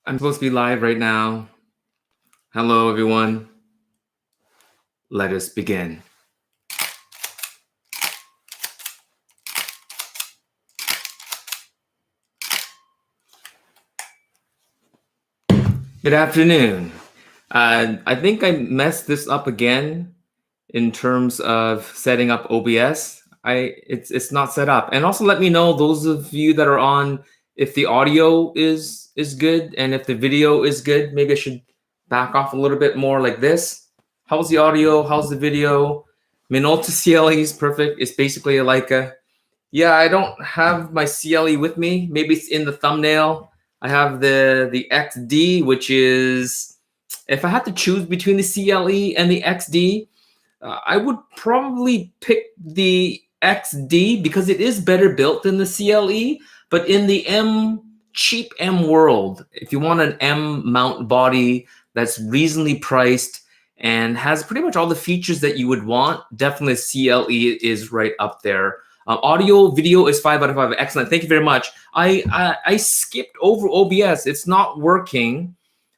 I'm supposed to be live right now. Hello, everyone. Let us begin. Good afternoon. I think I messed this up again in terms of setting up OBS. It's not set up. And also let me know, those of you that are on, if the audio is good and if the video is good. Maybe I should back off a little bit more like this. How's the audio? How's the video? Minolta CLE is perfect. It's basically like a, yeah, I don't have my CLE with me. Maybe it's in the thumbnail. I have the XD, which is, if I had to choose between the CLE and the XD, I would probably pick the XD because it is better built than the CLE. But in the cheap M world, if you want an M mount body that's reasonably priced and has pretty much all the features that you would want, definitely CLE is right up there. Audio, video is 5 out of 5. Excellent. Thank you very much. I skipped over OBS. It's not working.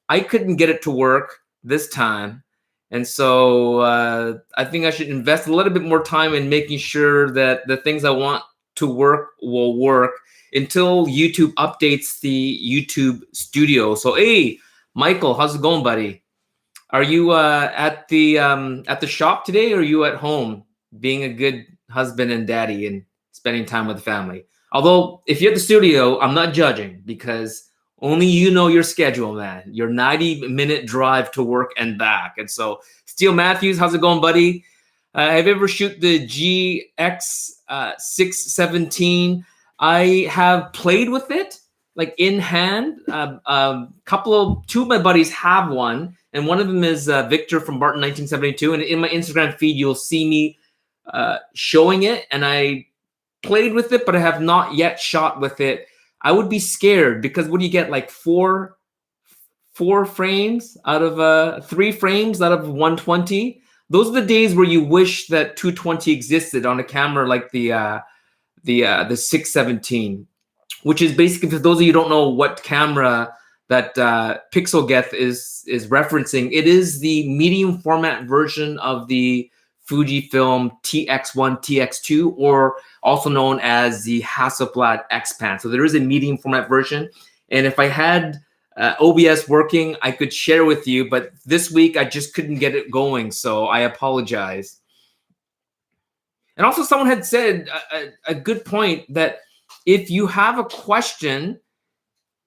I couldn't get it to work this time. And so I think I should invest a little bit more time in making sure that the things I want to work will work until YouTube updates the YouTube studio. So, hey, Michael, how's it going, buddy? Are you at the shop today, or are you at home being a good husband and daddy and spending time with the family? Although, if you're at the studio, I'm not judging because only you know your schedule, man. Your 90-minute drive to work and back. And so, Steele Matthews, how's it going, buddy? Have you ever shoot the GX617? I have played with it, like in hand. Two of my buddies have one, and one of them is Victor from Barton 1972. And in my Instagram feed, you'll see me showing it, and I played with it, but I have not yet shot with it. I would be scared because what do you get, like four frames out of 3 frames out of 120? Those are the days where you wish that 220 existed on a camera like the 617, which is basically, for those of you who don't know what camera that PixelGeth is referencing, it is the medium format version of the Fujifilm TX1, TX2, or also known as the Hasselblad X-Pan. So there is a medium format version. And if I had OBS working, I could share with you, but this week I just couldn't get it going. So I apologize. And also someone had said a good point that if you have a question,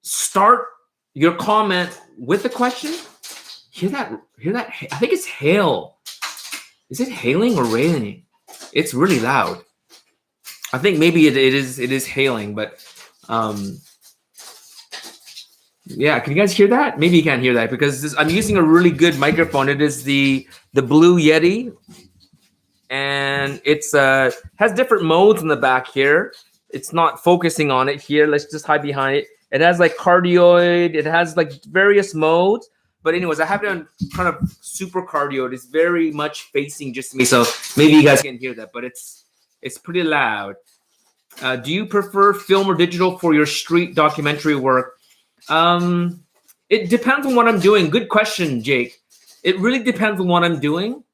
start your comment with a question. Hear that? I think it's hail. Is it hailing or raining? It's really loud. I think maybe it is hailing, but yeah. Can you guys hear that? Maybe you can't hear that because I'm using a really good microphone. It is the Blue Yeti, and it's has different modes in the back here. It's not focusing on it here. Let's just hide behind it. It has like cardioid. It has like various modes. But anyways, I have it on kind of super cardio. It's very much facing just me, so maybe you guys can hear that. But it's pretty loud. Do you prefer film or digital for your street documentary work? It depends on what I'm doing. Good question, Jake. It really depends on what I'm doing.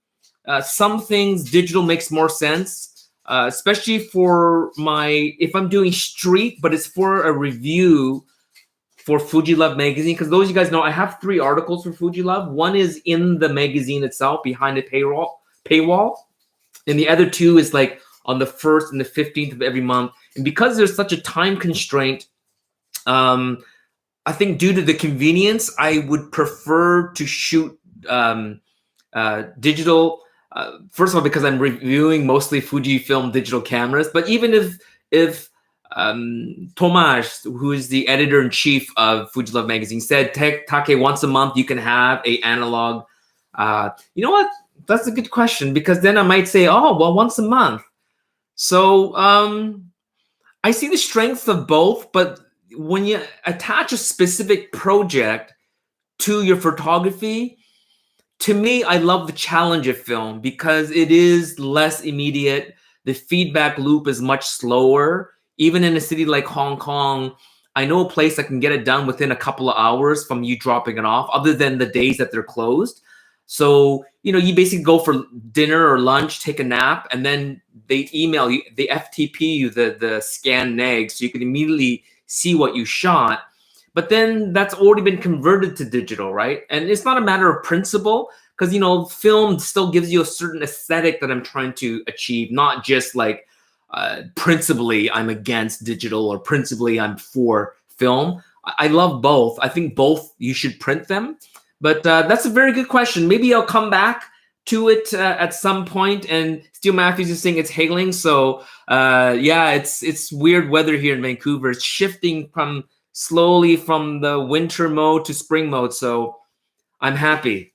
Some things digital makes more sense, especially for if I'm doing street, but it's for a review for Fujilove magazine, because those of you guys know I have 3 articles for Fujilove. One is in the magazine itself behind the paywall, and the other 2 is like on the 1st and the 15th of every month. And because there's such a time constraint, I think due to the convenience, I would prefer to shoot digital. First of all, because I'm reviewing mostly Fujifilm digital cameras, but even if Tomasz, who is the editor-in-chief of Fujilove magazine, said, Take, once a month you can have a analog. You know what? That's a good question, because then I might say, oh, well, once a month. So I see the strengths of both, but when you attach a specific project to your photography, to me, I love the challenge of film because it is less immediate. The feedback loop is much slower. Even in a city like Hong Kong, I know a place that can get it done within a couple of hours from you dropping it off, other than the days that they're closed. So, you basically go for dinner or lunch, take a nap, and then they email you, they FTP you the scanned neg, so you can immediately see what you shot. But then that's already been converted to digital, right? And it's not a matter of principle, because film still gives you a certain aesthetic that I'm trying to achieve, not just like principally I'm against digital or principally I'm for film. I love both. I think both you should print them. But that's a very good question. Maybe I'll come back to it at some point. And Steel Matthews is saying it's hailing. So yeah, it's weird weather here in Vancouver. It's shifting slowly from the winter mode to spring mode. So I'm happy.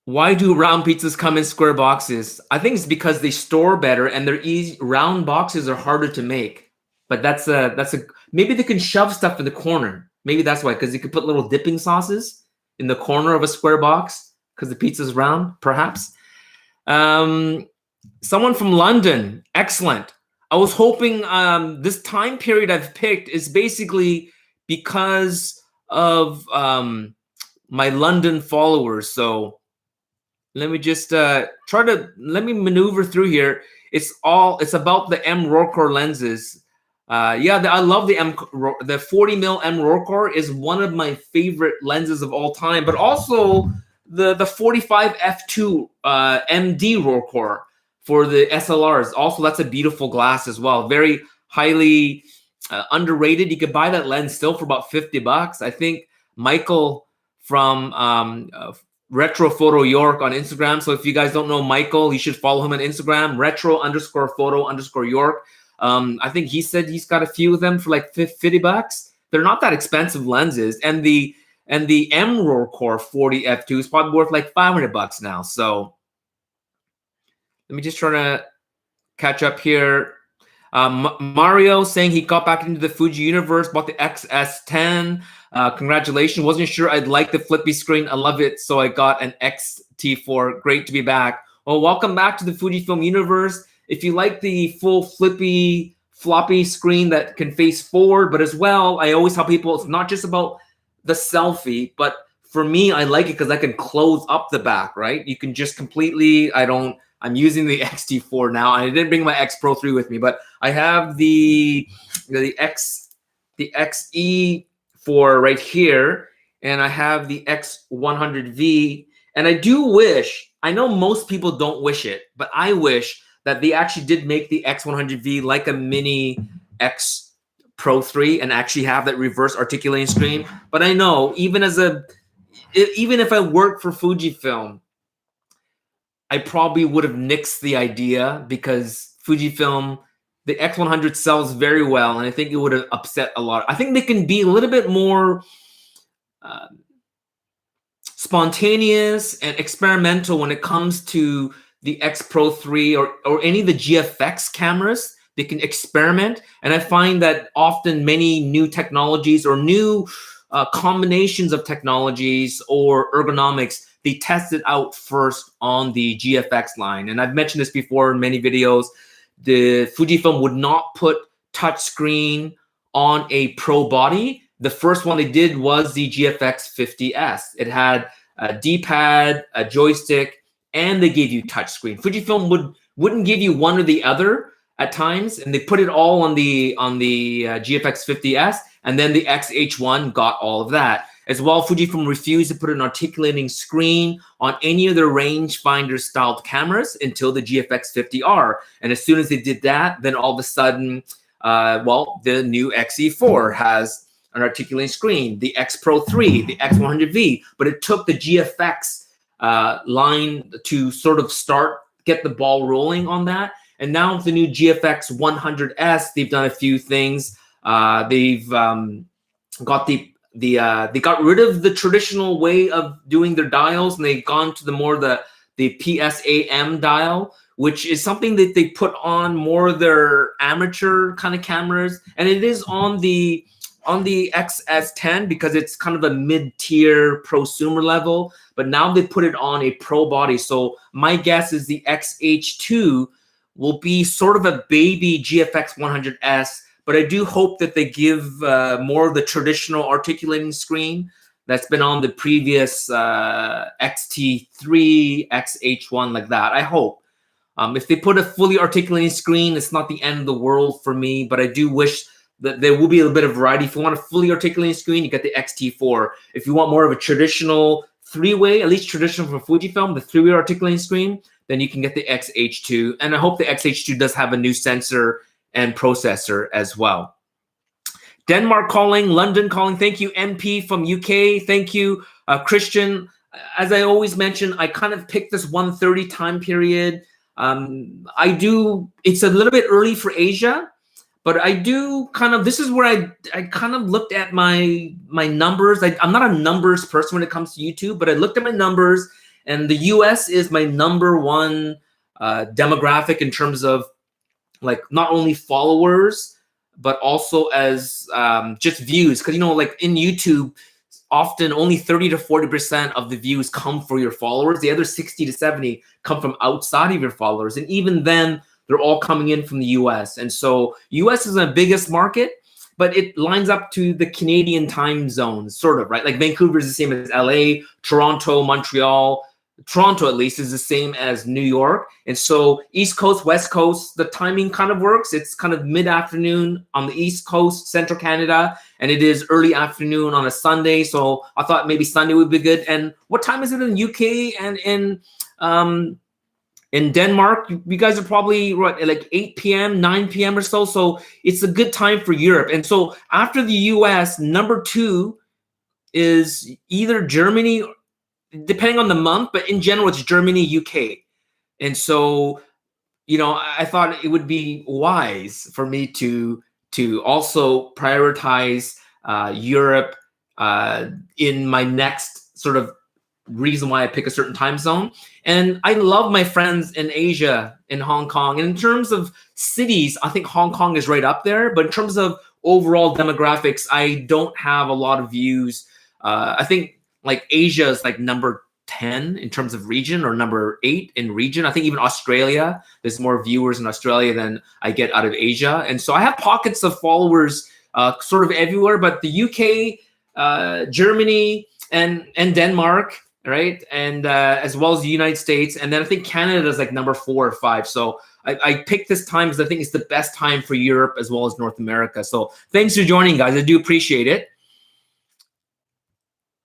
Why do round pizzas come in square boxes? I think it's because they store better and they're easy. Round boxes are harder to make. But that's a maybe they can shove stuff in the corner. Maybe that's why, because you could put little dipping sauces in the corner of a square box because the pizza's round, perhaps. Someone from London, excellent. I was hoping this time period I've picked is basically because of my London followers. So let me just let me maneuver through here. It's about the M Rokkor lenses. Yeah, I love the 40mm M Rokkor is one of my favorite lenses of all time, but also the 45 f2 MD Rokkor for the SLRs. Also, that's a beautiful glass as well. Very highly underrated. You could buy that lens still for about $50. I think Michael from Retro Photo York on Instagram. So if you guys don't know Michael, you should follow him on Instagram, retro_photo_York. I think he said he's got a few of them for like $50. They're not that expensive lenses, and the M Rokkor 40 f2 is probably worth like $500 now. So let me just try to catch up here. Mario saying he got back into the Fuji universe, bought the XS10. Congratulations. Wasn't sure I'd like the flippy screen. I love it, so I got an XT4. Great to be back. Well, welcome back to the Fujifilm universe. If you like the full flippy floppy screen that can face forward, but as well, I always tell people it's not just about the selfie, but for me, I like it because I can close up the back, right? You can just completely, I'm using the XT4 now. I didn't bring my X Pro 3 with me, but I have the XE4 right here, and I have the X100V. And I do wish, I know most people don't wish it, but I wish that they actually did make the X100V like a mini X Pro 3 and actually have that reverse articulating screen. But I know even if I worked for Fujifilm, I probably would have nixed the idea because Fujifilm, the X100 sells very well, and I think it would have upset a lot. I think they can be a little bit more spontaneous and experimental when it comes to the X Pro 3 or any of the GFX cameras. They can experiment, and I find that often many new technologies or new combinations of technologies or ergonomics, they test it out first on the GFX line. And I've mentioned this before in many videos. The Fujifilm would not put touchscreen on a Pro body. The first one they did was the GFX 50S. It had a D-pad, a joystick, and they gave you touchscreen. Fujifilm wouldn't give you one or the other at times, and they put it all on the GFX 50S, and then the XH1 got all of that. As well, Fujifilm refused to put an articulating screen on any of their rangefinder styled cameras until the GFX 50R. And as soon as they did that, then all of a sudden, the new XE4 has an articulating screen, the X Pro 3, the X100V, but it took the GFX line to sort of get the ball rolling on that. And now with the new GFX 100S, they've done a few things. They've got they got rid of the traditional way of doing their dials, and they've gone to the PSAM dial, which is something that they put on more of their amateur kind of cameras, and it is on the XS10 because it's kind of a mid-tier prosumer level, but now they put it on a pro body. So my guess is the XH2 will be sort of a baby GFX 100S, but I do hope that they give more of the traditional articulating screen that's been on the previous XT3, XH1, like that. I hope. If they put a fully articulating screen, it's not the end of the world for me, but I do wish that there will be a little bit of variety. If you want a fully articulating screen, you get the XT4. If you want more of a traditional three-way, at least traditional for Fujifilm, the three-way articulating screen, then you can get the XH2. And I hope the XH2 does have a new sensor and processor as well. Denmark calling, London calling. Thank you, MP from UK. Thank you, Christian. As I always mention, I kind of picked this 1:30 time period. It's a little bit early for Asia, but I do this is where I kind of looked at my numbers. I'm not a numbers person when it comes to YouTube, but I looked at my numbers, and the US is my number one demographic in terms of like not only followers, but also as just views. Because, like in YouTube, often only 30 to 40% of the views come for your followers. The other 60 to 70 come from outside of your followers. And even then, they're all coming in from the US. And so US is the biggest market, but it lines up to the Canadian time zones, sort of, right? Like Vancouver is the same as LA, Toronto, Montreal. Toronto, at least, is the same as New York. And so East Coast, West Coast, the timing kind of works. It's kind of mid-afternoon on the East Coast, Central Canada, and it is early afternoon on a Sunday. So I thought maybe Sunday would be good. And what time is it in the UK and in Denmark? You guys are probably like 8 p.m., 9 p.m. or so. So it's a good time for Europe. And so after the US, number 2 is either Germany, depending on the month, but in general, it's Germany, UK. And so, I thought it would be wise for me to also prioritize Europe in my next sort of reason why I pick a certain time zone. And I love my friends in Asia, in Hong Kong. And in terms of cities, I think Hong Kong is right up there. But in terms of overall demographics, I don't have a lot of views. I think like Asia is like number 10 in terms of region, or number 8 in region. I think even Australia, there's more viewers in Australia than I get out of Asia. And so I have pockets of followers sort of everywhere, but the UK, Germany, and Denmark, right? And as well as the United States. And then I think Canada is like number 4 or 5. So I picked this time because I think it's the best time for Europe as well as North America. So thanks for joining, guys. I do appreciate it.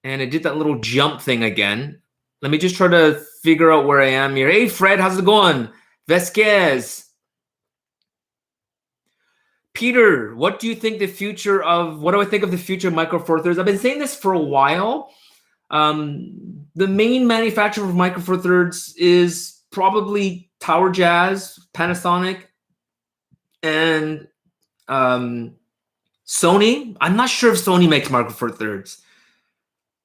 And I did that little jump thing again. Let me just try to figure out where I am here. Hey, Fred, how's it going? Vesquez. Peter, what do I think of the future of Micro Four Thirds? I've been saying this for a while. The main manufacturer of Micro Four Thirds is probably Tower Jazz, Panasonic, and Sony. I'm not sure if Sony makes Micro Four Thirds.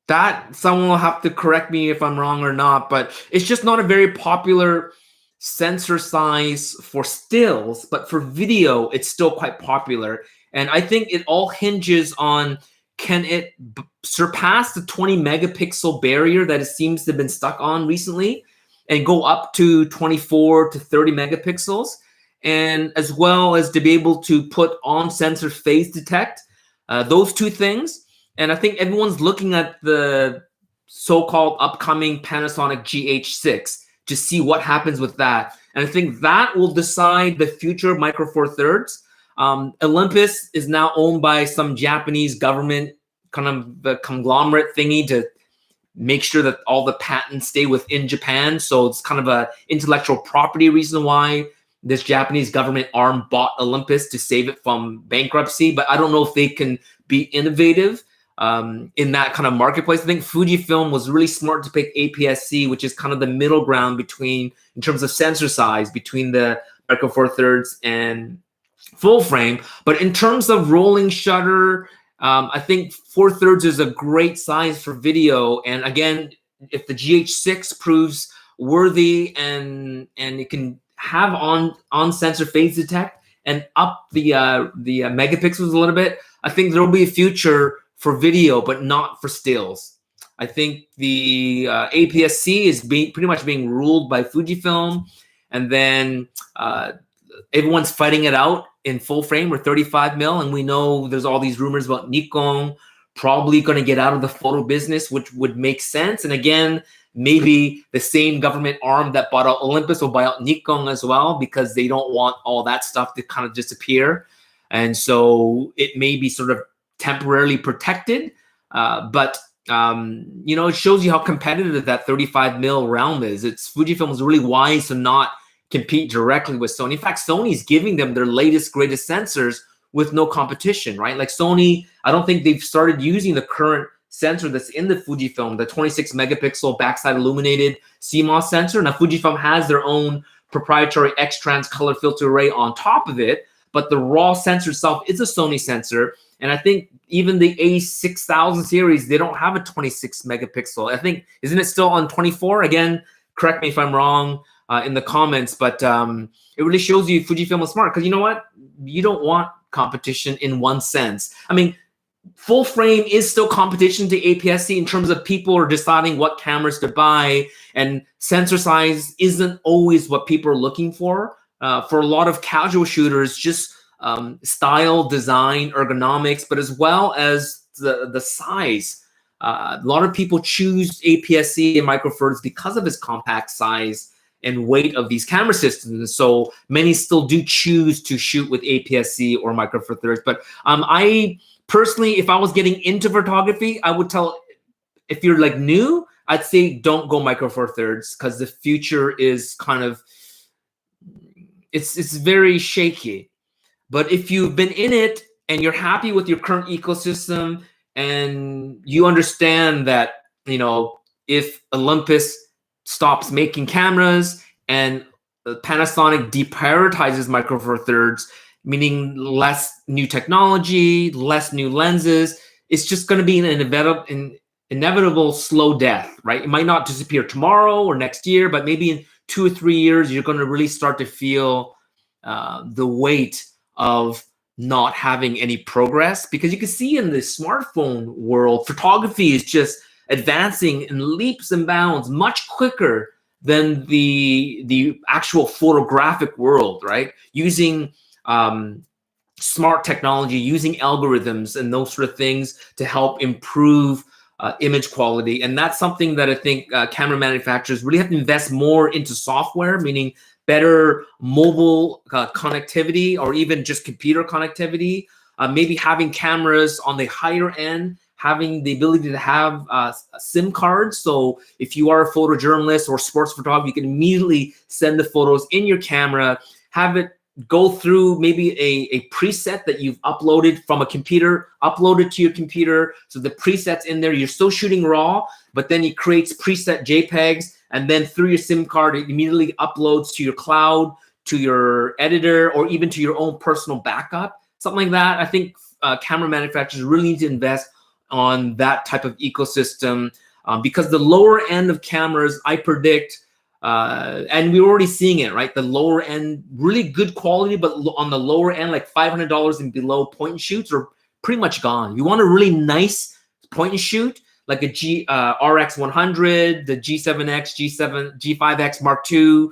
That someone will have to correct me if I'm wrong or not, but it's just not a very popular sensor size for stills, but for video, it's still quite popular. And I think it all hinges on, can it surpass the 20 megapixel barrier that it seems to have been stuck on recently and go up to 24 to 30 megapixels, and as well as to be able to put on sensor phase detect, those two things. And I think everyone's looking at the so-called upcoming Panasonic GH6 to see what happens with that. And I think that will decide the future of Micro Four Thirds. Olympus is now owned by some Japanese government kind of the conglomerate thingy to make sure that all the patents stay within Japan. So it's kind of a intellectual property reason why this Japanese government arm bought Olympus to save it from bankruptcy. But I don't know if they can be innovative in that kind of marketplace. I think Fujifilm was really smart to pick APS-C, which is kind of the middle ground between, in terms of sensor size, between the Micro Four Thirds and full frame. But in terms of rolling shutter, I think 4/3 is a great size for video. And again, if the GH6 proves worthy and it can have on sensor phase detect and up the megapixels a little bit, I think there will be a future for video, but not for stills. I think the APS-C is pretty much being ruled by Fujifilm. and then everyone's fighting it out in full frame or 35 mil, and we know there's all these rumors about Nikon probably going to get out of the photo business, which would make sense. And again, maybe the same government arm that bought out Olympus will buy out Nikon as well, because they don't want all that stuff to kind of disappear. And so it may be sort of temporarily protected, but it shows you how competitive that 35 mil realm is. Fujifilm is really wise to not compete directly with Sony. In fact, Sony's giving them their latest, greatest sensors with no competition, right? Like Sony, I don't think they've started using the current sensor that's in the Fujifilm, the 26 megapixel backside illuminated CMOS sensor. Now, Fujifilm has their own proprietary X-Trans color filter array on top of it, but the raw sensor itself is a Sony sensor. And I think even the A6000 series, they don't have a 26 megapixel. I think, isn't it still on 24? Again, correct me if I'm wrong in the comments, but it really shows you Fujifilm is smart, because you know what? You don't want competition in one sense. I mean, full frame is still competition to APS-C in terms of people are deciding what cameras to buy, and sensor size isn't always what people are looking for. For a lot of casual shooters, just style, design, ergonomics, but as well as the size. A lot of people choose APS-C and Micro Four Thirds because of its compact size and weight of these camera systems. So many still do choose to shoot with APS-C or Micro Four Thirds. But I personally, if I was getting into photography, I would tell, if you're like new, I'd say don't go Micro Four Thirds, because the future is kind of, it's very shaky. But if you've been in it and you're happy with your current ecosystem, and you understand that, if Olympus stops making cameras and Panasonic deprioritizes Micro Four Thirds, meaning less new technology, less new lenses, it's just going to be an inevitable slow death, right? It might not disappear tomorrow or next year, but maybe in 2 or 3 years, you're going to really start to feel the weight of not having any progress. Because you can see in the smartphone world, photography is just advancing in leaps and bounds much quicker than the actual photographic world, right? Using smart technology, using algorithms and those sort of things to help improve image quality. And that's something that I think camera manufacturers really have to invest more into software, meaning better mobile connectivity, or even just computer connectivity. Maybe having cameras on the higher end, having the ability to have SIM cards. So if you are a photojournalist or sports photographer, you can immediately send the photos in your camera, have it go through maybe a preset that you've uploaded from a computer, upload it to your computer. So the preset's in there, you're still shooting raw, but then it creates preset JPEGs, and then through your SIM card, it immediately uploads to your cloud, to your editor, or even to your own personal backup, something like that. I think camera manufacturers really need to invest on that type of ecosystem, because the lower end of cameras, I predict, and we're already seeing it, right? The lower end, really good quality, but on the lower end, like $500 and below point and shoots are pretty much gone. You want a really nice point and shoot, like a RX 100, the G7X, G5X Mark II,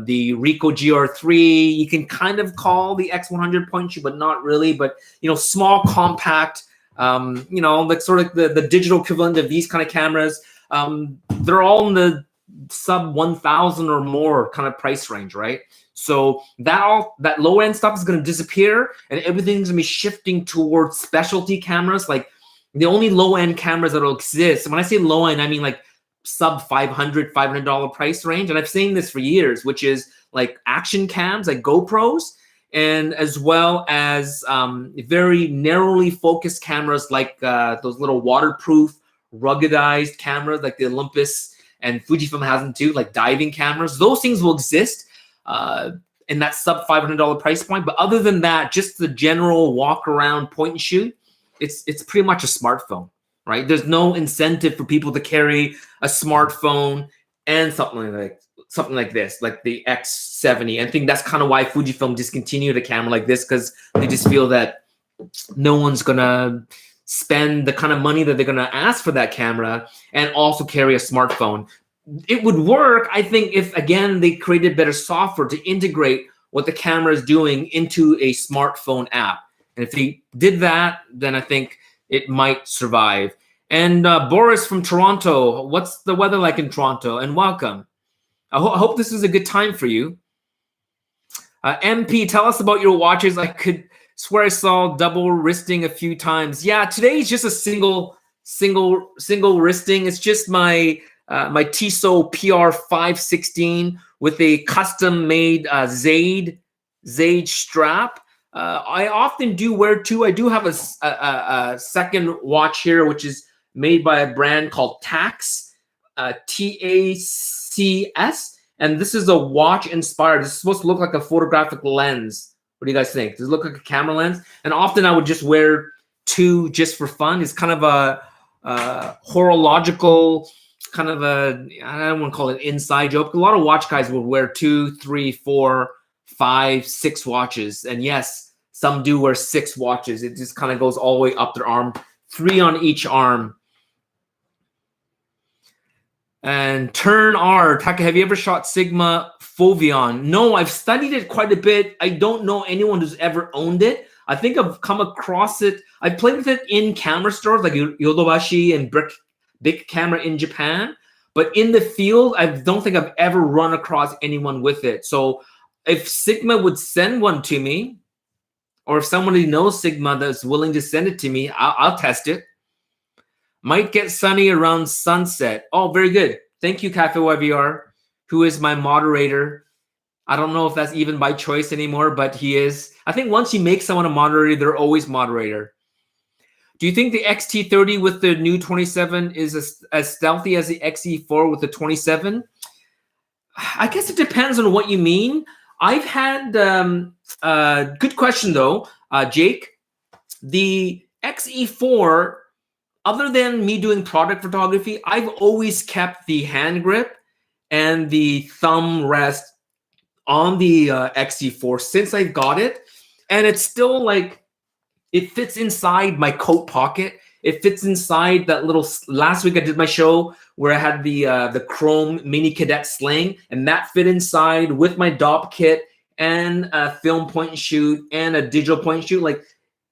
the Ricoh GR3. You can kind of call the X100 point and shoot, but not really. But small, compact. Like sort of the digital equivalent of these kind of cameras. They're all in the sub 1,000 or more kind of price range, right? So that low end stuff is going to disappear, and everything's going to be shifting towards specialty cameras. Like the only low end cameras that will exist, and when I say low end, I mean like sub $500 price range. And I've seen this for years, which is like action cams, like GoPros, and as well as very narrowly focused cameras like those little waterproof, ruggedized cameras like the Olympus and Fujifilm has them too, like diving cameras. Those things will exist in that sub $500 price point. But other than that, just the general walk around point and shoot, it's pretty much a smartphone, right? There's no incentive for people to carry a smartphone and something like this, like the X70. I think that's kind of why Fujifilm discontinued a camera like this, because they just feel that no one's gonna spend the kind of money that they're gonna ask for that camera and also carry a smartphone. it would work, I think, if again they created better software to integrate what the camera is doing into a smartphone app. And if they did that, then I think it might survive. And Boris from Toronto, what's the weather like in Toronto? And welcome. I hope this is a good time for you. MP, tell us about your watches. I could swear I saw double wristing a few times. Yeah, today's just a single wristing. It's just my my Tissot PR516 with a custom made Zaid strap. I often do wear two. I do have a second watch here, which is made by a brand called Tax, TACS. And this is a watch inspired. This is supposed to look like a photographic lens. What do you guys think? Does it look like a camera lens? And often I would just wear two just for fun. It's kind of a horological, kind of a, I don't want to call it inside joke. A lot of watch guys would wear 2, 3, 4, 5, 6 watches. And yes, some do wear 6 watches. It just kind of goes all the way up their arm, 3 on each arm. And Turn R, Taka, have you ever shot Sigma Foveon? No, I've studied it quite a bit. I don't know anyone who's ever owned it. I think I've come across it. I played with it in camera stores like Yodobashi and Big Camera in Japan. But in the field, I don't think I've ever run across anyone with it. So if Sigma would send one to me, or if somebody knows Sigma that's willing to send it to me, I'll test it. Might get sunny around sunset. Oh, very good. Thank you, Cafe YVR, who is my moderator. I don't know if that's even by choice anymore, but he is. I think once you make someone a moderator, they're always moderator. Do you think the XT30 with the new 27 is as stealthy as the XE4 with the 27? I guess it depends on what you mean. I've had, good question though, Jake. The XE4, other than me doing product photography, I've always kept the hand grip and the thumb rest on the XE4 since I got it. And it's still like, it fits inside my coat pocket. It fits inside that little, last week I did my show where I had the chrome mini cadet sling, and that fit inside with my DOP kit and a film point and shoot and a digital point and shoot. Like,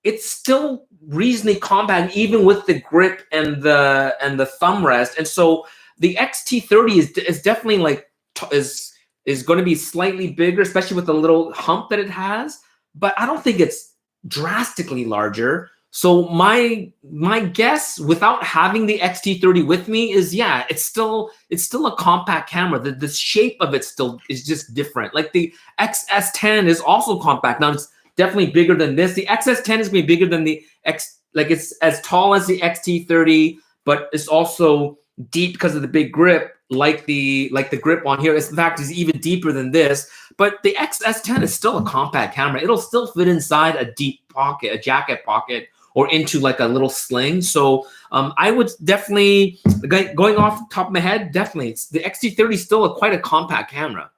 it's still reasonably compact, even with the grip and the thumb rest. And so the XT30 is definitely like is going to be slightly bigger, especially with the little hump that it has. But I don't think it's drastically larger. So my guess, without having the XT30 with me, is yeah, it's still a compact camera. The shape of it still is just different. Like the XS10 is also compact. Now it's definitely bigger than this. The XS10 is going to be bigger than the like it's as tall as the XT30, but it's also deep because of the big grip, like the grip on here. In fact, is even deeper than this. But the XS10 is still a compact camera. It'll still fit inside a deep pocket, a jacket pocket, or into like a little sling. So I would definitely, going off the top of my head, definitely, the XT30 is still quite a compact camera.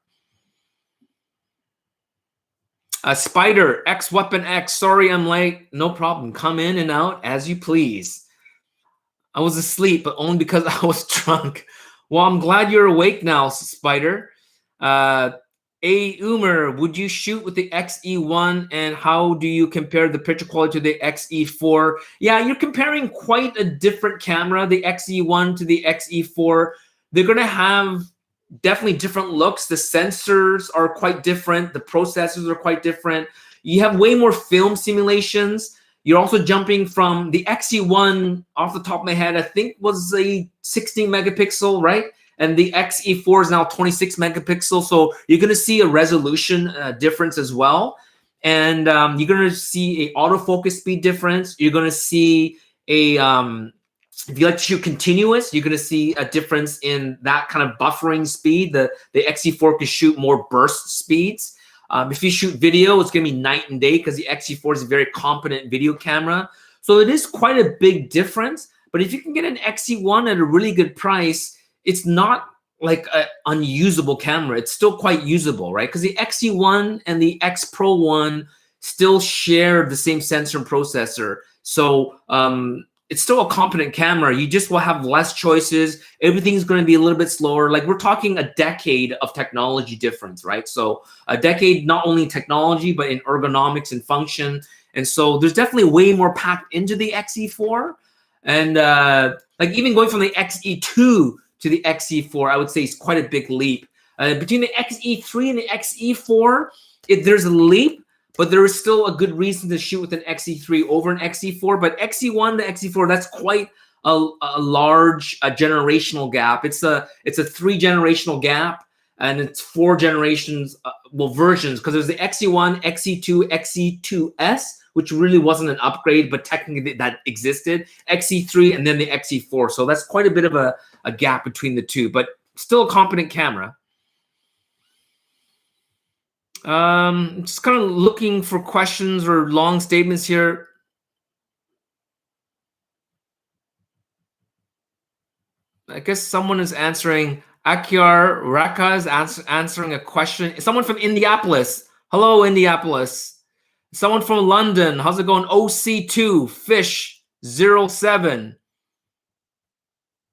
Spider, X Weapon X, sorry I'm late. No problem. Come in and out as you please. I was asleep, but only because I was drunk. Well, I'm glad you're awake now, Spider. A Umer, would you shoot with the XE1, and how do you compare the picture quality to the XE4? Yeah, you're comparing quite a different camera, the XE1 to the XE4. They're going to have definitely different looks. The sensors are quite different. The processors are quite different. You have way more film simulations. You're also jumping from the XE1, off the top of my head, I think was a 16 megapixel, right? And the XE4 is now 26 megapixels. So you're going to see a resolution difference as well. And you're going to see a autofocus speed difference. You're going to see a, if you like to shoot continuous, you're going to see a difference in that kind of buffering speed. The XE4 can shoot more burst speeds. If you shoot video, it's going to be night and day because the XE4 is a very competent video camera. So it is quite a big difference. But if you can get an XE1 at a really good price, it's not like an unusable camera. It's still quite usable, right? Because the XE1 and the X Pro 1 still share the same sensor and processor. So it's still a competent camera. You just will have less choices. Everything's going to be a little bit slower. Like we're talking a decade of technology difference, right? So a decade, not only in technology, but in ergonomics and function. And so there's definitely way more packed into the XE4. And like even going from the XE2 to the XE4, I would say is quite a big leap. Between the XE3 and the XE4, there's a leap, but there is still a good reason to shoot with an XE3 over an XE4. But XE1 to XE4, that's quite a large generational gap. It's a 3 generational gap, and it's 4 generations, versions, because there's the XE1, XE2, XE2S, which really wasn't an upgrade, but technically that existed, XE3, and then the XE4. So that's quite a bit of a gap between the two, but still a competent camera. Just kind of looking for questions or long statements here. I guess someone is answering. Akyar Raka is answering a question. Someone from Indianapolis. Hello, Indianapolis. Someone from London. How's it going? OC2 Fish 07.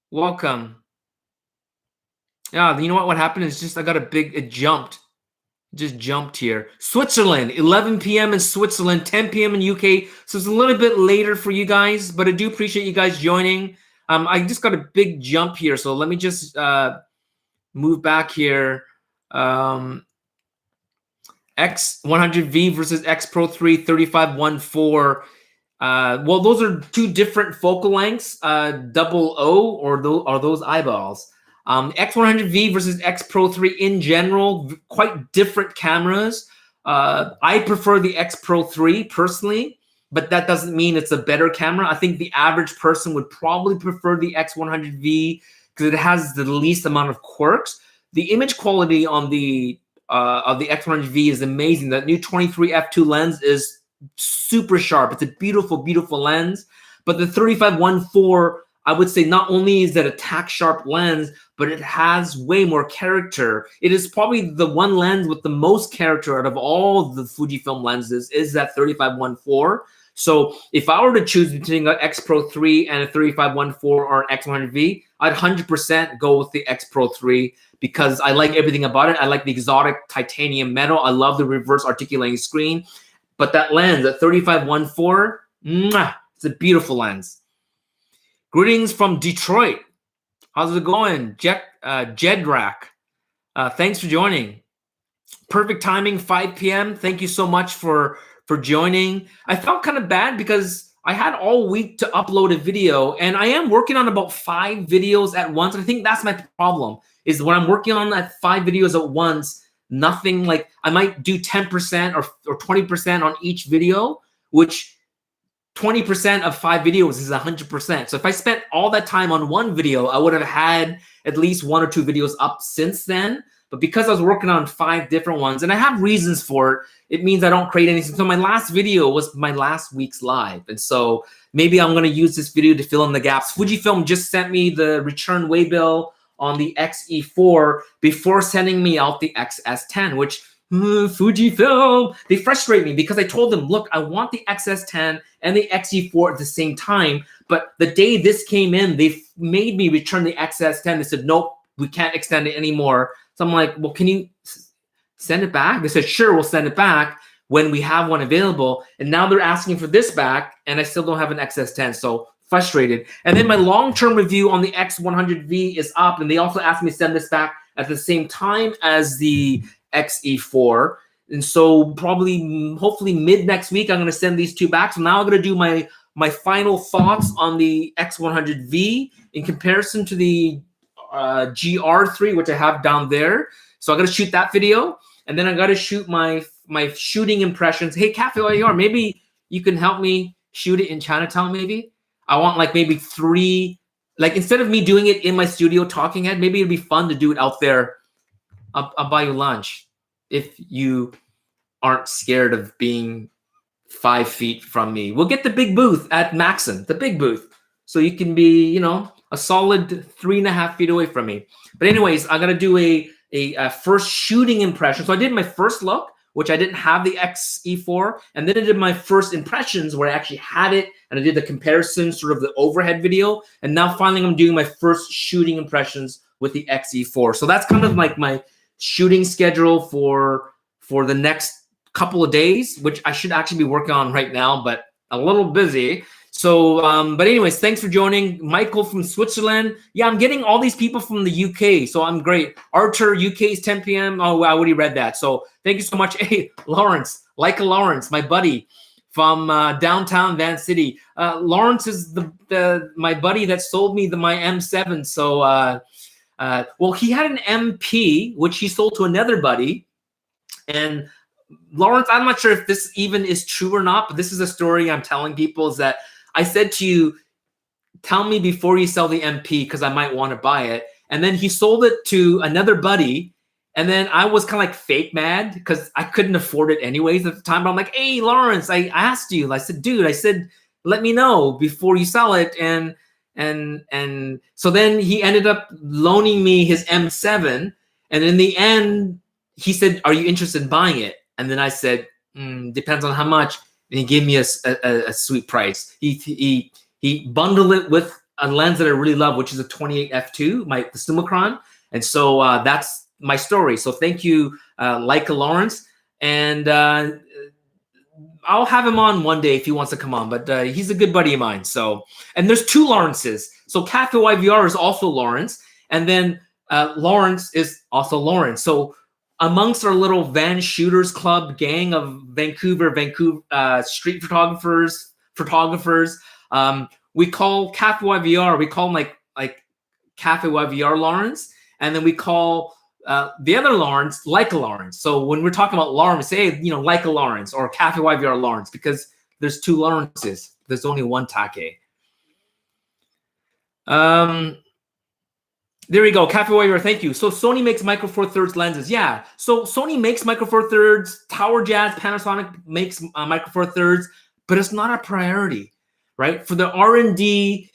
Welcome. Yeah, you know what happened is just I got it jumped. Just jumped here. Switzerland, 11 p.m. in Switzerland, 10 p.m. in UK. So it's a little bit later for you guys, but I do appreciate you guys joining. I just got a big jump here, so let me just move back here. X100V versus X Pro 3 3514. Well, those are 2 different focal lengths. 00 or those eyeballs. X100V versus X Pro 3 in general, quite different cameras. I prefer the X Pro 3 personally, but that doesn't mean it's a better camera. I think the average person would probably prefer the X100V because it has the least amount of quirks. The image quality on the of the X100V is amazing. That new 23 f2 lens is super sharp. It's a beautiful, beautiful lens. But the 3514, I would say not only is that a tack sharp lens, but it has way more character. It is probably the one lens with the most character out of all the Fujifilm lenses is that 3514. So if I were to choose between an X Pro 3 and a 3514 or an X100V, I'd 100% go with the X Pro 3 because I like everything about it. I like the exotic titanium metal. I love the reverse articulating screen. But that lens, that 3514, it's a beautiful lens. Greetings from Detroit. How's it going? Jedrak. Thanks for joining. Perfect timing, 5 p.m. Thank you so much for joining. I felt kind of bad because I had all week to upload a video, and I am working on about 5 videos at once. And I think that's my problem, is when I'm working on that 5 videos at once, nothing like I might do 10% or 20% on each video, which 20% of 5 videos is 100%. So if I spent all that time on one video, I would have had at least 1 or 2 videos up since then. But because I was working on 5 different ones, and I have reasons for it, it means I don't create anything. So my last video was my last week's live. And so maybe I'm going to use this video to fill in the gaps. Fujifilm just sent me the return waybill on the XE4 before sending me out the XS10, which Fujifilm, they frustrate me because I told them, look, I want the XS10 and the XE4 at the same time. But the day this came in, they made me return the XS10. They said, nope, we can't extend it anymore. So I'm like, well, can you send it back? They said, sure, we'll send it back when we have one available. And now they're asking for this back, and I still don't have an XS10. So frustrated. And then my long-term review on the X100V is up, and they also asked me to send this back at the same time as the XE4. And so probably, hopefully mid next week, I'm going to send these 2 back. So now I'm going to do my final thoughts on the X100V in comparison to the GR3, which I have down there. So I got to shoot that video, and then I got to shoot my shooting impressions. Hey, Cafe, while you are, maybe you can help me shoot it in Chinatown. Maybe I want like maybe 3, like instead of me doing it in my studio talking head, maybe it'd be fun to do it out there. I'll buy you lunch if you aren't scared of being 5 feet from me. We'll get the big booth at Maxim, the big booth, so you can be, you know, a solid 3.5 feet away from me. But anyways, I'm gonna do a first shooting impression. So I did my first look, which I didn't have the XE4. And then I did my first impressions where I actually had it, and I did the comparison, sort of the overhead video. And now finally I'm doing my first shooting impressions with the XE4. So that's kind of like my shooting schedule for the next couple of days, which I should actually be working on right now, but a little busy. So, but anyways, thanks for joining. Michael from Switzerland. Yeah, I'm getting all these people from the UK, so I'm great. Archer, UK is 10 p.m. Oh, I already read that. So thank you so much. Hey, Lawrence, Lawrence, my buddy from downtown Van City. Lawrence is my buddy that sold me my M7. So, well, he had an MP, which he sold to another buddy. And Lawrence, I'm not sure if this even is true or not, but this is a story I'm telling people, is that I said to you, tell me before you sell the MP because I might want to buy it. And then he sold it to another buddy. And then I was kind of like fake mad because I couldn't afford it anyways at the time. But I'm like, hey, Lawrence, I asked you. I said, dude, let me know before you sell it. And so then he ended up loaning me his M7. And in the end, he said, are you interested in buying it? And then I said, depends on how much. And he gave me a sweet price. He bundled it with a lens that I really love, which is a 28 f2, the Summicron. And so that's my story. So thank you, Lawrence. And I'll have him on one day if he wants to come on. But he's a good buddy of mine. So, and there's two Lawrences. So Cafe YVR is also Lawrence. And then Lawrence is also Lawrence. So amongst our little Van Shooters Club gang of Vancouver street photographers, we call Cafe YVR, we call him like Cafe YVR Lawrence, and then we call the other Lawrence Lawrence. So when we're talking about Lawrence, say like a Lawrence or Cafe YVR Lawrence, because there's two Lawrences. There's only one Take. There we go. Cafe Warrior, thank you. So Sony makes Micro Four Thirds lenses. Yeah. So Sony makes Micro Four Thirds. Tower Jazz, Panasonic makes Micro Four Thirds, but it's not a priority, right? For the R&D,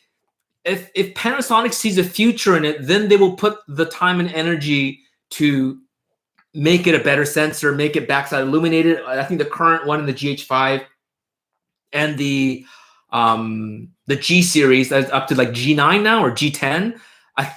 if Panasonic sees a future in it, then they will put the time and energy to make it a better sensor, make it backside illuminated. I think the current one in the GH5 and the G series, that's up to like G9 now or G10.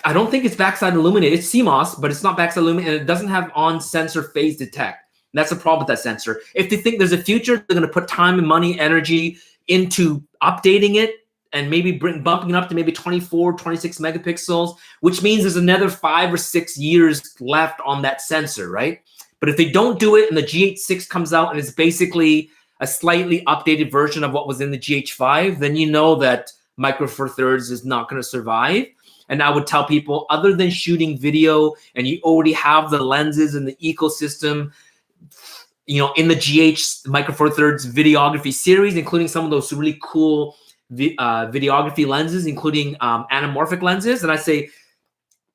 I don't think it's backside illuminated. It's CMOS, but it's not backside illuminated, and it doesn't have on-sensor phase detect. And that's the problem with that sensor. If they think there's a future, they're going to put time and money, energy into updating it and maybe bumping it up to maybe 24, 26 megapixels, which means there's another 5 or 6 years left on that sensor, right? But if they don't do it and the GH6 comes out and it's basically a slightly updated version of what was in the GH5, then you know that Micro Four Thirds is not going to survive. And I would tell people, other than shooting video and you already have the lenses and the ecosystem, in the GH Micro Four Thirds videography series, including some of those really cool videography lenses, including anamorphic lenses. And I say,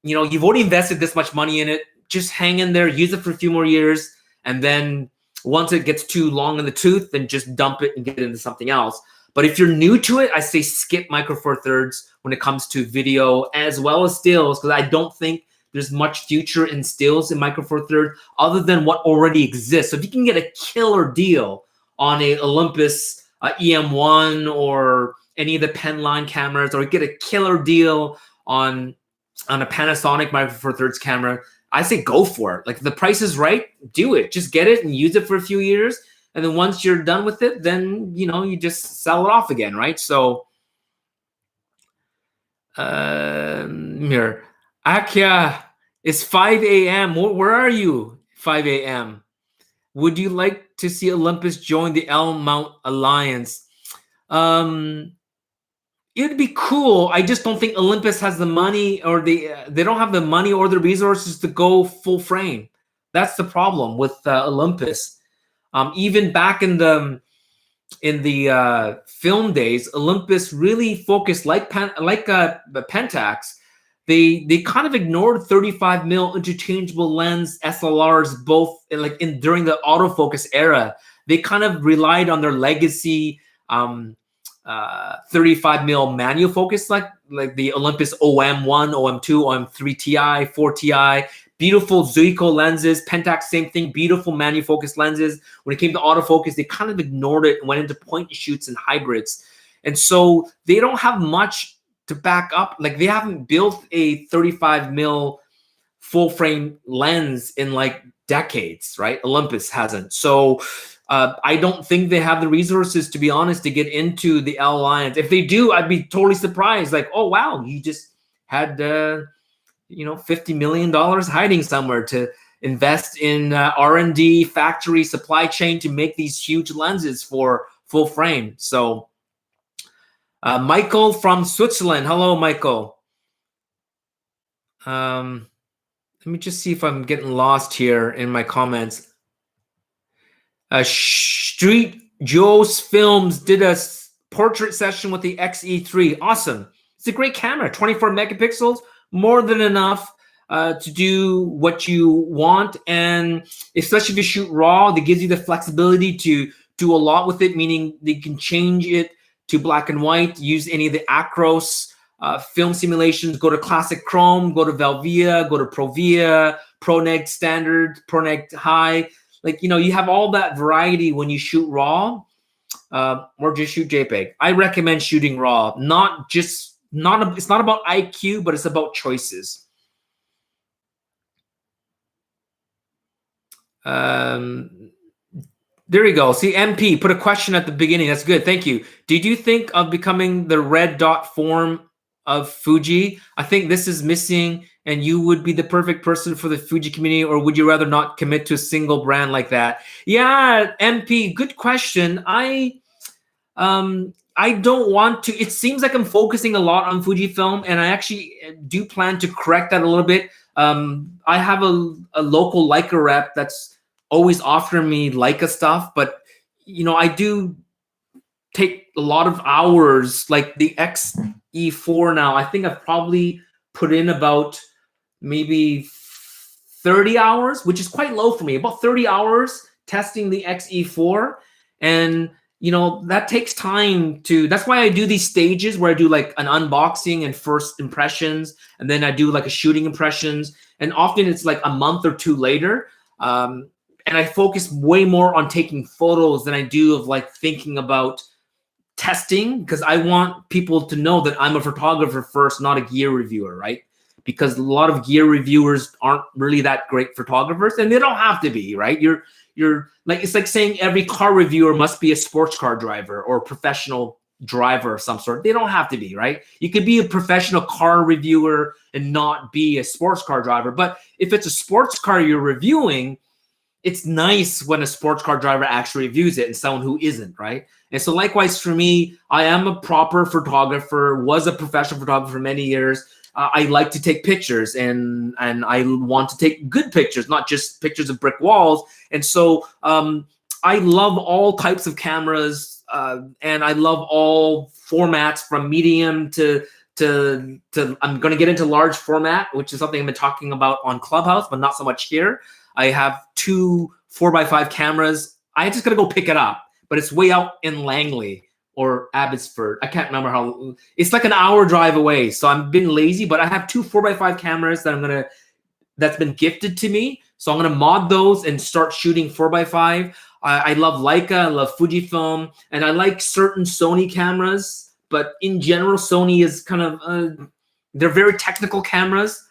you've already invested this much money in it. Just hang in there, use it for a few more years. And then once it gets too long in the tooth, then just dump it and get into something else. But if you're new to it, I say skip Micro Four Thirds when it comes to video as well as stills, because I don't think there's much future in stills in Micro Four Thirds other than what already exists. So if you can get a killer deal on a Olympus EM1 or any of the Penline cameras, or get a killer deal on a Panasonic Micro Four Thirds camera, I say go for it. Like, if the price is right, do it. Just get it and use it for a few years. And then once you're done with it, then, you just sell it off again, right? So, here, Akya, it's 5 a.m. Where are you? 5 a.m. Would you like to see Olympus join the L Mount Alliance? It'd be cool. I just don't think Olympus has the money, or they don't have the money or the resources to go full frame. That's the problem with Olympus. Even back in the film days, Olympus really focused like the Pentax. They kind of ignored 35 mil interchangeable lens SLRs, both during the autofocus era. They kind of relied on their legacy 35 mil manual focus, like the Olympus OM1, OM2, OM3 Ti, 4 Ti, beautiful Zuiko lenses. Pentax, same thing, beautiful manual focus lenses. When it came to autofocus, they kind of ignored it and went into point and shoots and hybrids. And so they don't have much to back up. Like they haven't built a 35 mil full frame lens in like decades, right? Olympus hasn't. So I don't think they have the resources, to be honest, to get into the L lines. If they do, I'd be totally surprised. Like, oh wow, you just had $50 million hiding somewhere to invest in R&D, factory, supply chain to make these huge lenses for full frame. So Michael from Switzerland. Hello, Michael. Let me just see if I'm getting lost here in my comments. Street Joe's Films did a portrait session with the XE3. Awesome. It's a great camera, 24 megapixels, more than enough to do what you want. And especially if you shoot RAW, that gives you the flexibility to do a lot with it, meaning you can change it to black and white, use any of the Acros film simulations, go to Classic Chrome, go to Velvia, go to Provia, ProNeg Standard, ProNeg High. Like, you have all that variety when you shoot RAW or just shoot JPEG. I recommend shooting RAW, it's not about IQ, but it's about choices. There you go. See, MP put a question at the beginning. That's good. Thank you. Did you think of becoming the red dot form of Fuji? I think this is missing, and you would be the perfect person for the Fuji community, or would you rather not commit to a single brand like that? Yeah, MP, good question. I don't want to. It seems like I'm focusing a lot on Fujifilm, and I actually do plan to correct that a little bit. I have a local Leica rep that's always offering me Leica stuff, but I do take a lot of hours. Like the XE4 now, I think I've probably put in about maybe 30 hours, which is quite low for me. About 30 hours testing the XE4, and that takes time to. That's why I do these stages where I do like an unboxing and first impressions, and then I do like a shooting impressions, and often it's like a month or two later. And I focus way more on taking photos than I do of like thinking about testing, because I want people to know that I'm a photographer first, not a gear reviewer, right? Because a lot of gear reviewers aren't really that great photographers, and they don't have to be, right? You're like, it's like saying every car reviewer must be a sports car driver or a professional driver of some sort. They don't have to be, right? You could be a professional car reviewer and not be a sports car driver. But if it's a sports car you're reviewing, it's nice when a sports car driver actually reviews it and someone who isn't, right? And so likewise for me, I am a proper photographer, was a professional photographer for many years. I like to take pictures, and I want to take good pictures, not just pictures of brick walls. And so I love all types of cameras, and I love all formats from medium to I'm going to get into large format, which is something I've been talking about on Clubhouse, but not so much here. I have 2 4x5 cameras. I just got to go pick it up, but it's way out in Langley or Abbotsford. I can't remember how. It's like an hour drive away. So I've been lazy, but I have 2 4x5 cameras that's been gifted to me. So I'm gonna mod those and start shooting 4x5. I love Leica, I love Fujifilm, and I like certain Sony cameras. But in general, Sony is kind of they're very technical cameras.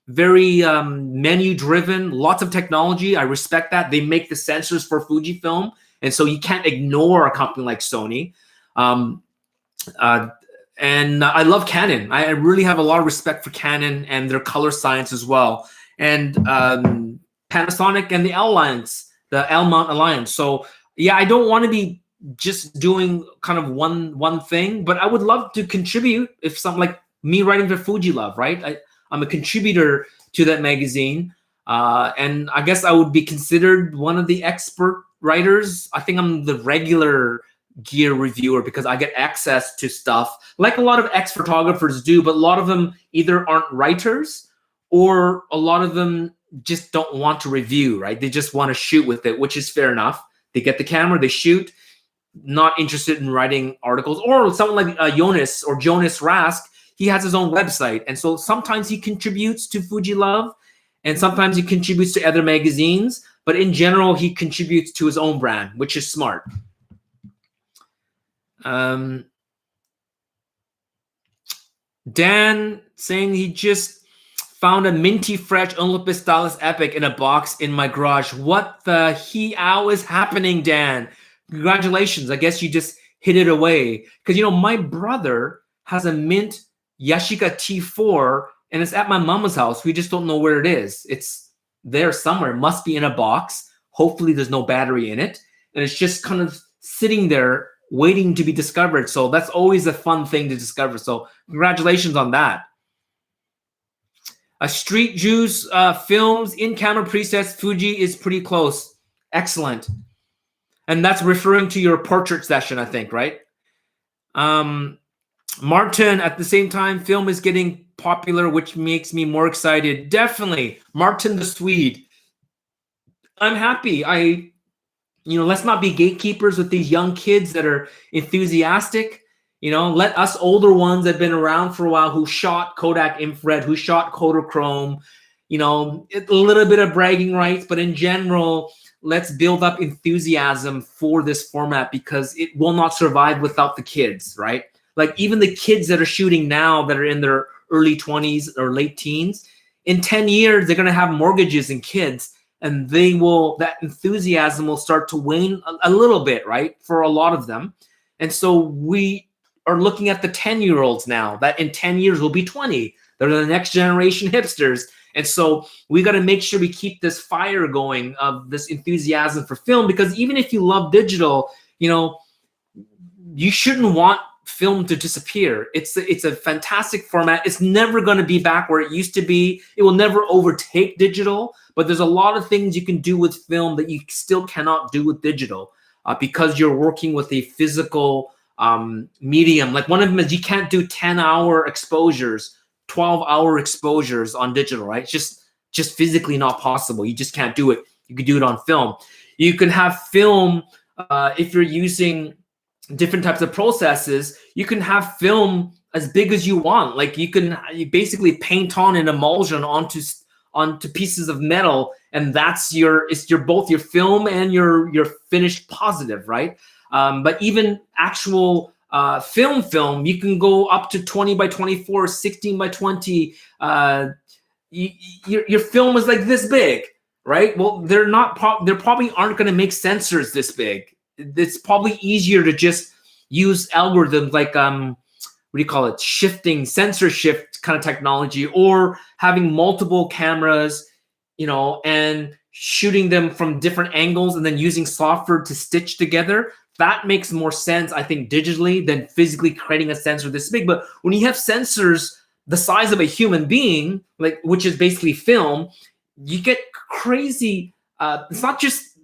Very menu driven, lots of technology. I respect that. They make the sensors for Fujifilm, and so you can't ignore a company like Sony. And I love Canon. I really have a lot of respect for Canon and their color science as well. And Panasonic and the L Alliance, the L Mount Alliance. So yeah, I don't want to be just doing kind of one thing, but I would love to contribute. If something like me writing for Fuji Love, right? I'm a contributor to that magazine, and I guess I would be considered one of the expert writers. I think I'm the regular gear reviewer because I get access to stuff like a lot of ex-photographers do, but a lot of them either aren't writers or a lot of them just don't want to review, right? They just want to shoot with it, which is fair enough. They get the camera, they shoot, not interested in writing articles. Or someone like Jonas Rask, he has his own website. And so sometimes he contributes to Fuji Love. and sometimes he contributes to other magazines, but in general, he contributes to his own brand, which is smart. Dan saying he just found a minty fresh Olympus Stylus Epic in a box in my garage. What the he-ow is happening, Dan? Congratulations. I guess you just hid it away. Because, you know, my brother has a mint Yashica T4, and it's at my mama's house. We just don't know where it is. It's there somewhere. It must be in a box. Hopefully there's no battery in it. And it's just kind of sitting there waiting to be discovered. So that's always a fun thing to discover. So congratulations on that. Street Juice Films in-camera presets. Fuji is pretty close. Excellent. And that's referring to your portrait session, I think, right? Martin, at the same time, film is getting popular, which makes me more excited. Definitely. Martin the Swede. I'm happy. Let's not be gatekeepers with these young kids that are enthusiastic. Let us older ones that have been around for a while, who shot Kodak infrared, who shot Kodachrome, a little bit of bragging rights, but in general, let's build up enthusiasm for this format, because it will not survive without the kids, right? Like even the kids that are shooting now that are in their early 20s or late teens, in 10 years, they're going to have mortgages and kids, and that enthusiasm will start to wane a little bit, right? For a lot of them. And so we are looking at the 10-year-olds now that in 10 years will be 20. They're the next generation hipsters. And so we got to make sure we keep this fire going of this enthusiasm for film, because even if you love digital, you shouldn't want film to disappear. It's a fantastic format. It's never going to be back where it used to be. It will never overtake digital, but there's a lot of things you can do with film that you still cannot do with digital, because you're working with a physical medium. Like one of them is you can't do 10-hour exposures, 12-hour exposures on digital, right? It's just physically not possible. You just can't do it. You can do it on film. You can have film, if you're using different types of processes, you can have film as big as you want. Like you basically paint on an emulsion onto pieces of metal, and that's both your film and your finished positive, right? But even actual film, you can go up to 20 by 24, 16 by 20. Your film is like this big, right? Well, they probably aren't going to make sensors this big. It's probably easier to just use algorithms like shifting, sensor shift kind of technology, or having multiple cameras, and shooting them from different angles and then using software to stitch together. That makes more sense, I think, digitally than physically creating a sensor this big. But when you have sensors the size of a human being, which is basically film, you get crazy. It's not just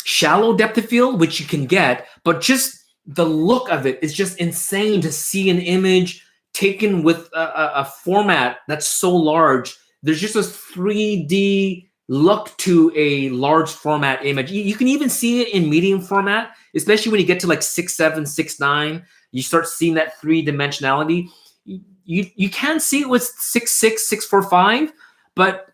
shallow depth of field, which you can get, but just the look of it is just insane to see an image taken with a format that's so large. There's just a 3D look to a large format image. You can even see it in medium format, especially when you get to like 6.7, 6.9. You start seeing that three-dimensionality. You can see it with 6.6, 6.45, but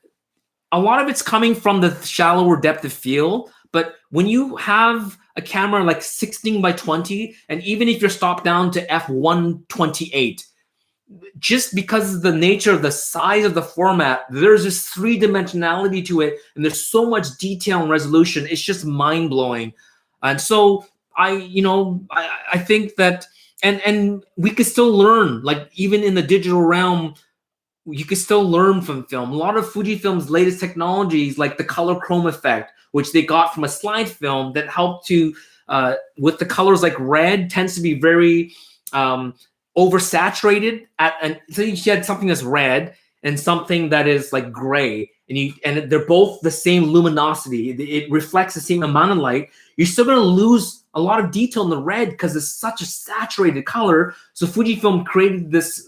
a lot of it's coming from the shallower depth of field. But when you have a camera like 16 by 20, and even if you're stopped down to f1.28, just because of the nature of the size of the format, there's this three-dimensionality to it, and there's so much detail and resolution. It's just mind-blowing. And so I think that, and we could still learn, like even in the digital realm, you can still learn from film. A lot of Fujifilm's latest technologies, like the color chrome effect, which they got from a slide film that helped to, with the colors like red, tends to be very oversaturated. So you had something that's red and something that is like gray, and they're both the same luminosity. It reflects the same amount of light. You're still going to lose a lot of detail in the red because it's such a saturated color. So Fujifilm created this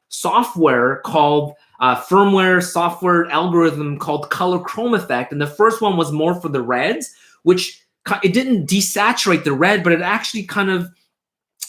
software called firmware software algorithm called color chrome effect. And the first one was more for the reds, which it didn't desaturate the red, but it actually kind of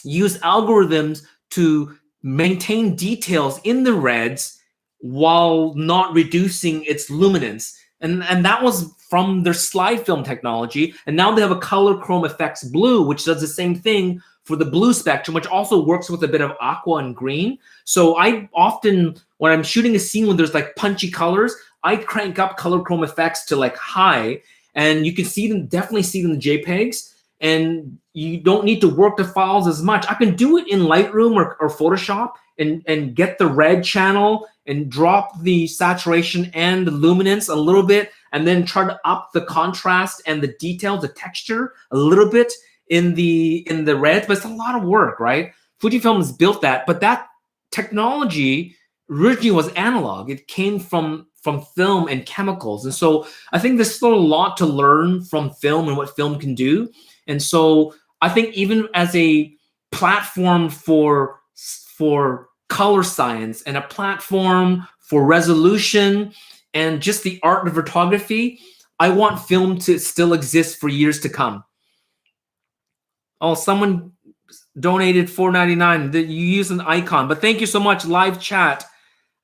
used algorithms to maintain details in the reds while not reducing its luminance. And that was from their slide film technology. And now they have a color chrome effects blue, which does the same thing for the blue spectrum, which also works with a bit of aqua and green. So I often, when I'm shooting a scene where there's like punchy colors, I crank up color chrome effects to like high, and you can see them, definitely see them in the JPEGs, and you don't need to work the files as much. I can do it in Lightroom or Photoshop and get the red channel and drop the saturation and the luminance a little bit, and then try to up the contrast and the detail, the texture a little bit in the red. But it's a lot of work, right? Fujifilm has built that, but that technology originally was analog. It came from film and chemicals. And so I think there's still a lot to learn from film and what film can do. And so I think even as a platform for color science and a platform for resolution and just the art of photography, I want film to still exist for years to come. Oh, someone donated $4.99. You use an icon, but thank you so much. Live chat.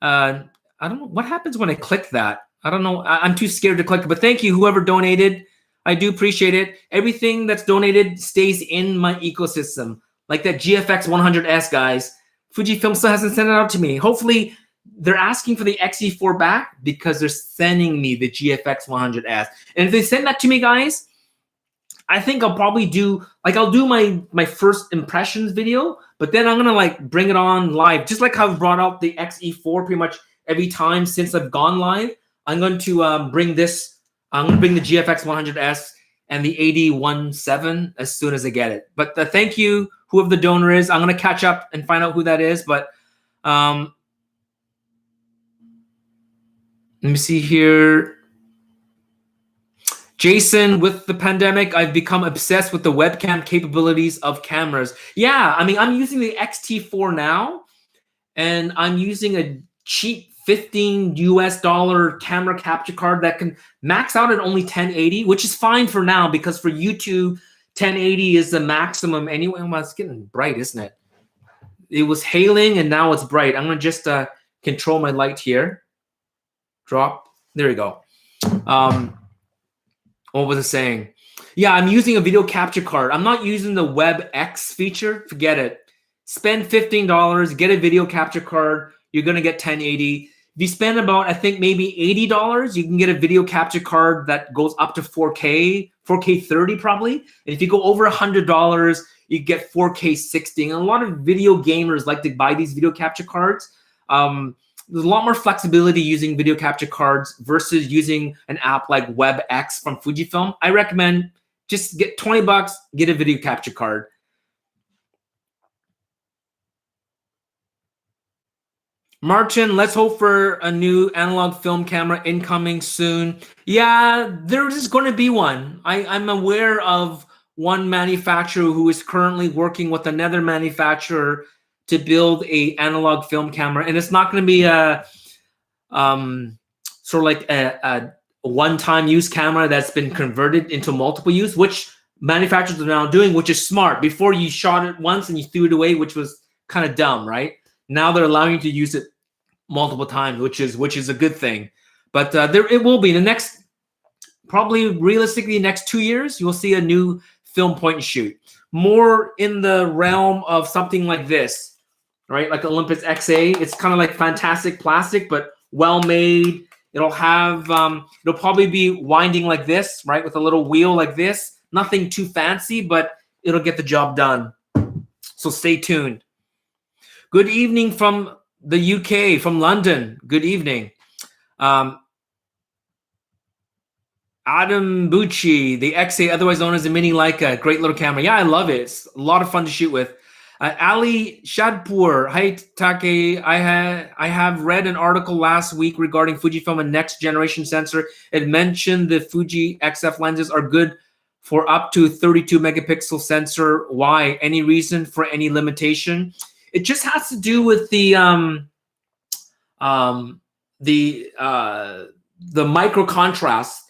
I don't know what happens when I click that. I don't know. I'm too scared to click, but thank you, whoever donated. I do appreciate it. Everything that's donated stays in my ecosystem. Like that GFX 100S, guys. Fujifilm still hasn't sent it out to me. Hopefully, they're asking for the XE4 back because they're sending me the GFX 100S. And if they send that to me, guys, I think I'll probably do, like, I'll do my first impressions video, but then I'm gonna like bring it on live, just like how I've brought out the XE4 pretty much every time since I've gone live. I'm going to bring this. I'm gonna bring the GFX 100S and the 8017 as soon as I get it. But thank you, whoever the donor is. I'm gonna catch up and find out who that is. But let me see here. Jason, with the pandemic, I've become obsessed with the webcam capabilities of cameras. Yeah, I mean, I'm using the XT4 now, and I'm using a cheap $15 camera capture card that can max out at only 1080, which is fine for now because for YouTube, 1080 is the maximum anyway. Well, it's getting bright, isn't it? It was hailing and now it's bright. I'm gonna just control my light here. Drop. There we go. What was I saying? Yeah, I'm using a video capture card. I'm not using the WebX feature. Forget it. Spend $15, get a video capture card. You're going to get 1080. If you spend about, I think, maybe $80, you can get a video capture card that goes up to 4K, 4K 30 probably. And if you go over $100, you get 4K 60. And a lot of video gamers like to buy these video capture cards. There's a lot more flexibility using video capture cards versus using an app like WebX from Fujifilm. I recommend just get $20, get a video capture card. Martin, let's hope for a new analog film camera incoming soon. Yeah, there is going to be one. I'm aware of one manufacturer who is currently working with another manufacturer to build a analog film camera, and it's not going to be a sort of like a one-time use camera that's been converted into multiple use, which manufacturers are now doing, which is smart. Before you shot it once and you threw it away, which was kind of dumb, right? Now they're allowing you to use it multiple times, which is a good thing. But there it will be the next, probably realistically next 2 years, you'll see a new film point and shoot, more in the realm of something like this. Right, like Olympus XA, it's kind of like fantastic plastic, but well made. It'll have, it'll probably be winding like this, right, with a little wheel like this. Nothing too fancy, but it'll get the job done. So stay tuned. Good evening from the UK, from London. Good evening. Adam Bucci, the XA, otherwise known as the Mini Leica, great little camera. Yeah, I love it. It's a lot of fun to shoot with. Ali Shadpur, hi Take. I have read an article last week regarding Fujifilm and next generation sensor. It mentioned the Fuji XF lenses are good for up to 32 megapixel sensor. Why? Any reason for any limitation? It just has to do with the micro contrast.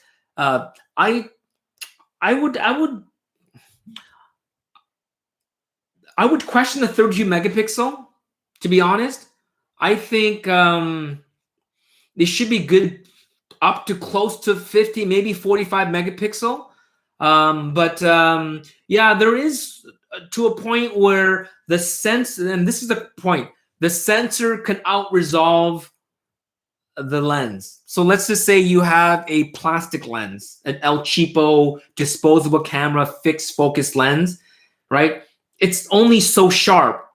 I would question the 32 megapixel, to be honest. I think they should be good up to close to 50, maybe 45 megapixel. Yeah, there is to a point where the sensor, and this is the point, the sensor can out resolve the lens. So let's just say you have a plastic lens, an El Cheapo disposable camera fixed focus lens, right? It's only so sharp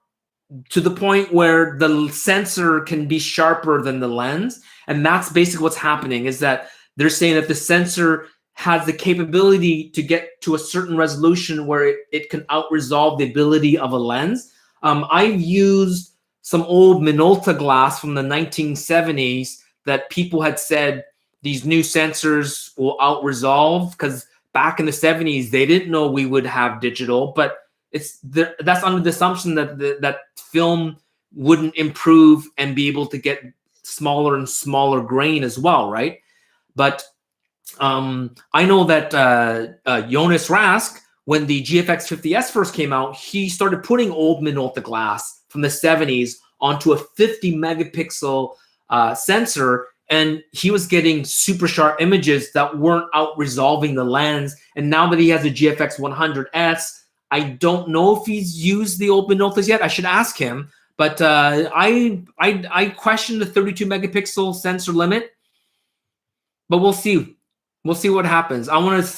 to the point where the sensor can be sharper than the lens. And that's basically what's happening, is that they're saying that the sensor has the capability to get to a certain resolution where it can out-resolve the ability of a lens. I've used some old Minolta glass from the 1970s that people had said these new sensors will out-resolve, because back in the 70s, they didn't know we would have digital, but that's under the assumption that that film wouldn't improve and be able to get smaller and smaller grain as well, right? But I know that Jonas Rask, when the GFX 50S first came out, he started putting old Minolta glass from the 70s onto a 50 megapixel sensor, and he was getting super sharp images that weren't out resolving the lens. And now that he has a GFX 100S, I don't know if he's used the old Minoltas yet. I should ask him. But I question the 32 megapixel sensor limit. But we'll see. We'll see what happens. I want to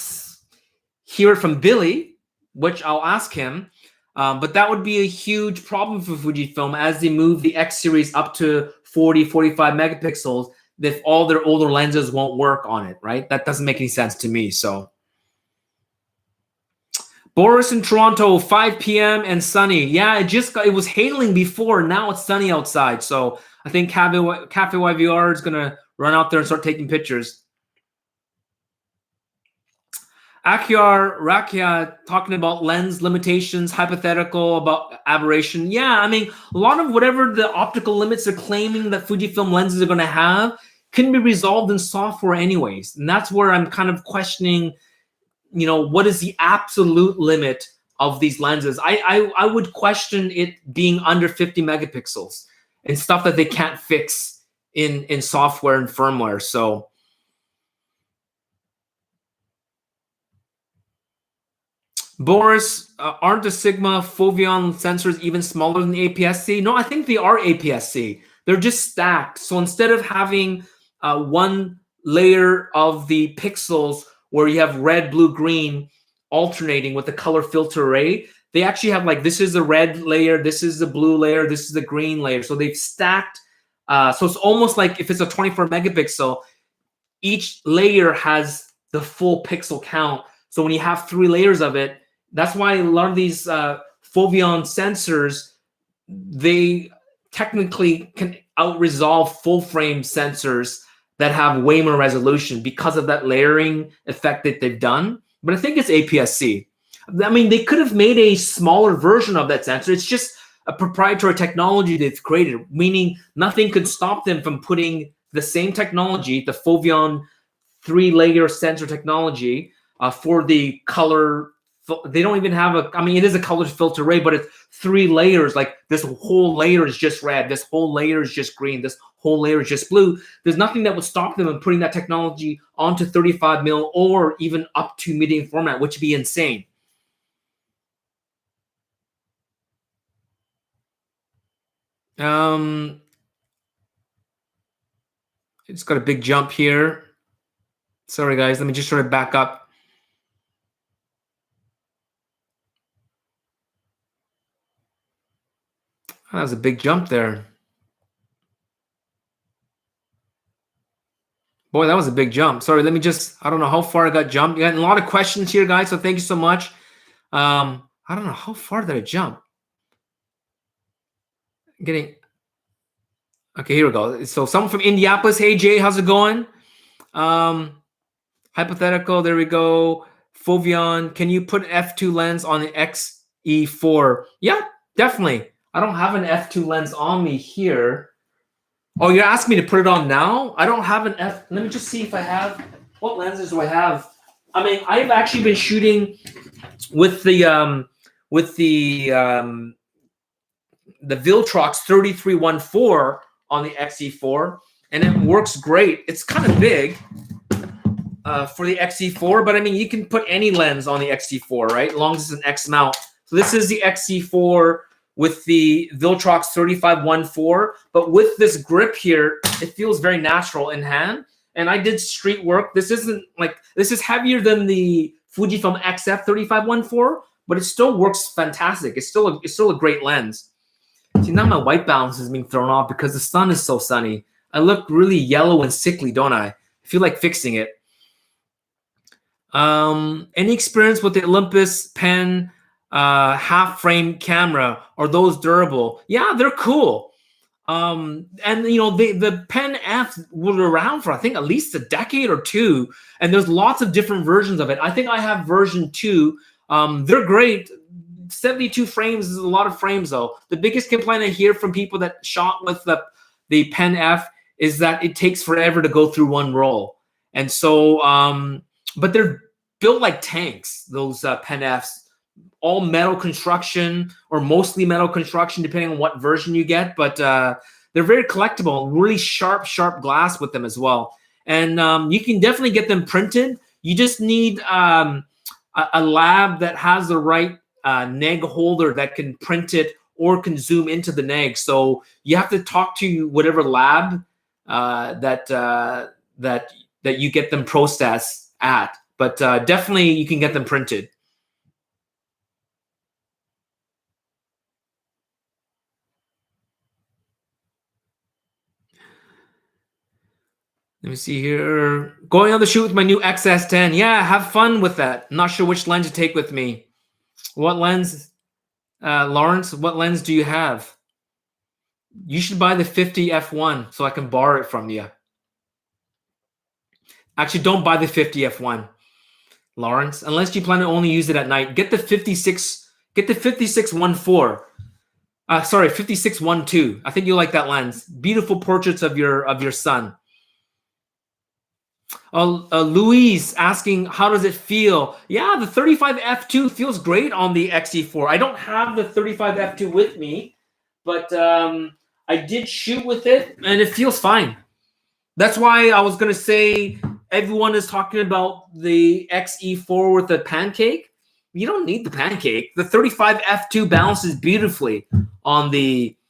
hear it from Billy, which I'll ask him. But that would be a huge problem for Fujifilm as they move the X series up to 40, 45 megapixels, if all their older lenses won't work on it, right? That doesn't make any sense to me. So Boris in Toronto, 5 p.m. and sunny. Yeah, it was hailing before. Now it's sunny outside. So I think Cafe YVR is going to run out there and start taking pictures. Akyar Rakia talking about lens limitations, hypothetical about aberration. Yeah, I mean, a lot of whatever the optical limits are claiming that Fujifilm lenses are going to have can be resolved in software anyways. And that's where I'm kind of questioning, what is the absolute limit of these lenses? I would question it being under 50 megapixels and stuff that they can't fix in software and firmware. So Boris, aren't the Sigma Foveon sensors even smaller than the APS-C? No, I think they are APS-C. They're just stacked. So instead of having one layer of the pixels where you have red, blue, green alternating with the color filter array, they actually have this is the red layer, this is the blue layer, this is the green layer. So they've stacked. So it's almost like if it's a 24 megapixel, each layer has the full pixel count. So when you have 3 layers of it, that's why a lot of these Foveon sensors, they technically can out-resolve full-frame sensors that have way more resolution because of that layering effect that they've done. But I think it's APS-C. I mean, they could have made a smaller version of that sensor. It's just a proprietary technology they've created, meaning nothing could stop them from putting the same technology, the Foveon 3-layer sensor technology, for the color. They don't even have it is a color filter array, but it's 3 layers. Like this whole layer is just red, this whole layer is just green, this whole layer is just blue. There's nothing that would stop them in putting that technology onto 35 mil or even up to medium format, which would be insane. It's got a big jump here. Sorry guys, let me just sort of back up. That was a big jump there. Boy, that was a big jump. Sorry, let me just, I don't know how far I got jumped. You got a lot of questions here, guys, so thank you so much. I don't know, how far did I jump? Okay, here we go. So someone from Indianapolis, hey Jay, how's it going? Hypothetical, there we go. Foveon, can you put an f2 lens on the XE4? Yeah, definitely. I don't have an f2 lens on me here. Oh, you're asking me to put it on now? I don't have an F. Let me just see if I have. What lenses do I have? I mean, I've actually been shooting with the Viltrox 3314 on the XE4, and it works great. It's kind of big for the XE4, but I mean, you can put any lens on the XE4, right? As long as it's an X mount. So this is the XE4 with the Viltrox 3514, but with this grip here, it feels very natural in hand. And I did street work. This isn't like, this is heavier than the Fujifilm XF 3514, but it still works fantastic. It's still a great lens. See, now my white balance is being thrown off because the sun is so sunny. I look really yellow and sickly, don't I? I feel like fixing it. Any experience with the Olympus Pen half frame camera? Are those durable? Yeah, they're cool. And you know, the Pen F was around for I think at least a decade or two, and there's lots of different versions of it. I think I have version 2. They're great. 72 frames is a lot of frames though. The biggest complaint I hear from people that shot with the Pen F is that it takes forever to go through one roll. And so but they're built like tanks, those Pen Fs. All metal construction or mostly metal construction, depending on what version you get. But they're very collectible, really sharp glass with them as well. And you can definitely get them printed. You just need a lab that has the right neg holder that can print it or can zoom into the neg. So you have to talk to whatever lab that you get them processed at. But definitely you can get them printed. Let me see here. Going on the shoot with my new XS10. Yeah, have fun with that. I'm not sure which lens to take with me. What lens, Lawrence? What lens do you have? You should buy the 50 f1 so I can borrow it from you. Actually, don't buy the 50 f1, Lawrence, unless you plan to only use it at night. Get the 56. Get the 5614. Sorry, 5612. I think you like that lens. Beautiful portraits of your son. Louise asking, how does it feel? Yeah, the 35 f2 feels great on the XE4. I don't have the 35 f2 with me, but I did shoot with it, and it feels fine. That's why I was going to say everyone is talking about the XE4 with the pancake. You don't need the pancake. The 35 f2 balances beautifully on the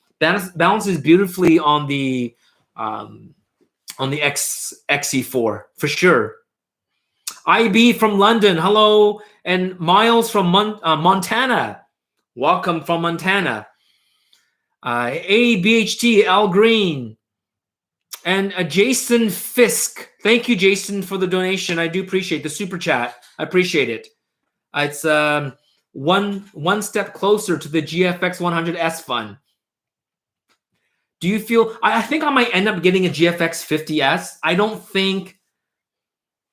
XE4 for sure. IB from London, hello, and Miles from Montana, welcome from Montana. BHT, Al Green, and Jason Fisk. Thank you, Jason, for the donation. I do appreciate the super chat. I appreciate it. It's one step closer to the GFX 100S fun. Do you feel, I think I might end up getting a GFX 50S. I don't think,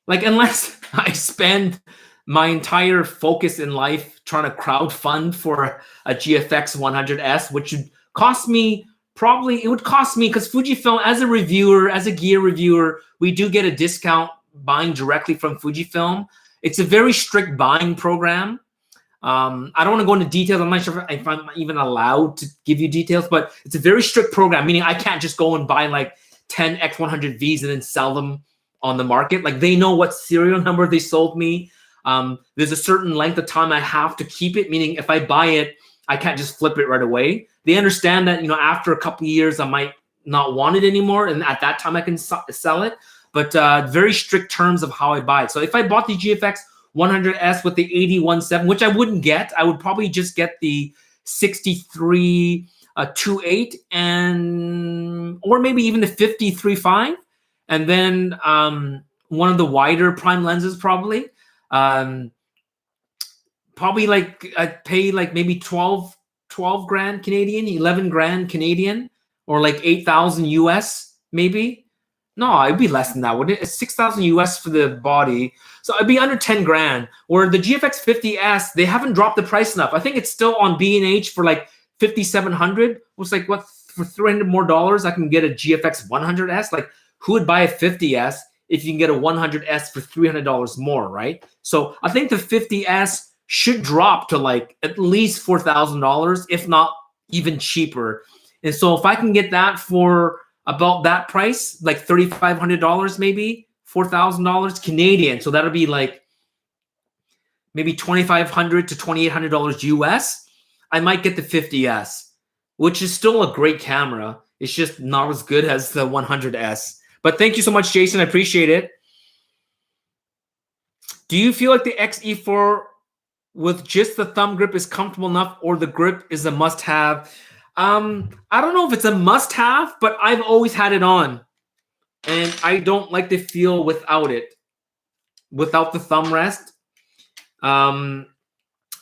like, unless I spend my entire focus in life trying to crowdfund for a GFX 100S, which would cost me, probably, it would cost me, because Fujifilm, as a reviewer, as a gear reviewer, we do get a discount buying directly from Fujifilm. It's a very strict buying program. I don't want to go into details. I'm not sure if I'm even allowed to give you details, but it's a very strict program, meaning I can't just go and buy like 10 X100Vs and then sell them on the market. Like, they know what serial number they sold me. There's a certain length of time I have to keep it, meaning if I buy it, I can't just flip it right away. They understand that, you know, after a couple of years, I might not want it anymore. And at that time I can sell it, but very strict terms of how I buy it. So if I bought the GFX 100S with the 80-1.7, which I wouldn't get, I would probably just get the 63 2.8 and or maybe even the 53.5, and then one of the wider prime lenses probably. Probably like I'd pay like maybe 12 grand Canadian, 11 grand Canadian, or like 8,000 US maybe. No, it'd be less than that, wouldn't it? It's 6,000 US for the body. So it'd be under 10 grand. Where the GFX 50S, they haven't dropped the price enough. I think it's still on B&H for like 5,700. It's like, what, for $300 more dollars, I can get a GFX 100S? Like, who would buy a 50S if you can get a 100S for $300 more, right? So I think the 50S should drop to like at least $4,000, if not even cheaper. And so if I can get that for about that price, like $3,500 maybe, $4,000 Canadian. So that'll be like maybe $2,500 to $2,800 US. I might get the 50S, which is still a great camera. It's just not as good as the 100S. But thank you so much, Jason. I appreciate it. Do you feel like the XE4 with just the thumb grip is comfortable enough, or the grip is a must-have? I don't know if it's a must-have, but I've always had it on, and I don't like the feel without it, without the thumb rest. And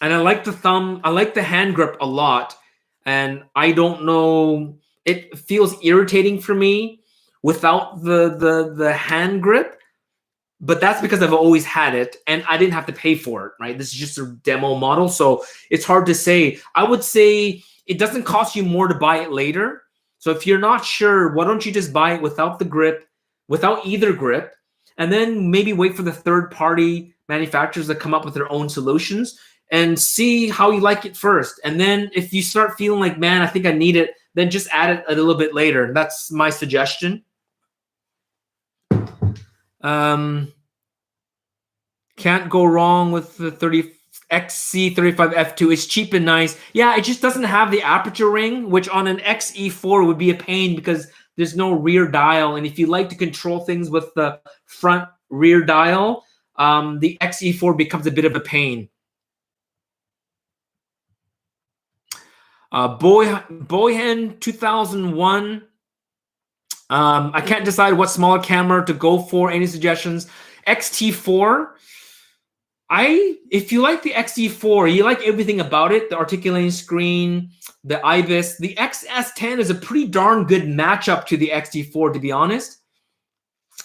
I like the hand grip a lot, and I don't know, it feels irritating for me without the hand grip. But that's because I've always had it and I didn't have to pay for it, right? This is just a demo model, so it's hard to say. I would say it doesn't cost you more to buy it later. So if you're not sure, why don't you just buy it without the grip, without either grip, and then maybe wait for the third-party manufacturers that come up with their own solutions and see how you like it first. And then if you start feeling like, man, I think I need it, then just add it a little bit later. That's my suggestion. Can't go wrong with the XC35F2. It's cheap and nice. Yeah, it just doesn't have the aperture ring, which on an XE4 would be a pain because there's no rear dial. And if you like to control things with the front rear dial, the XE4 becomes a bit of a pain. Boyhen 2001. I can't decide what smaller camera to go for. Any suggestions? XT4. If you like the XT4, you like everything about it, the articulating screen, the IBIS. The XS10 is a pretty darn good matchup to the XT4, to be honest.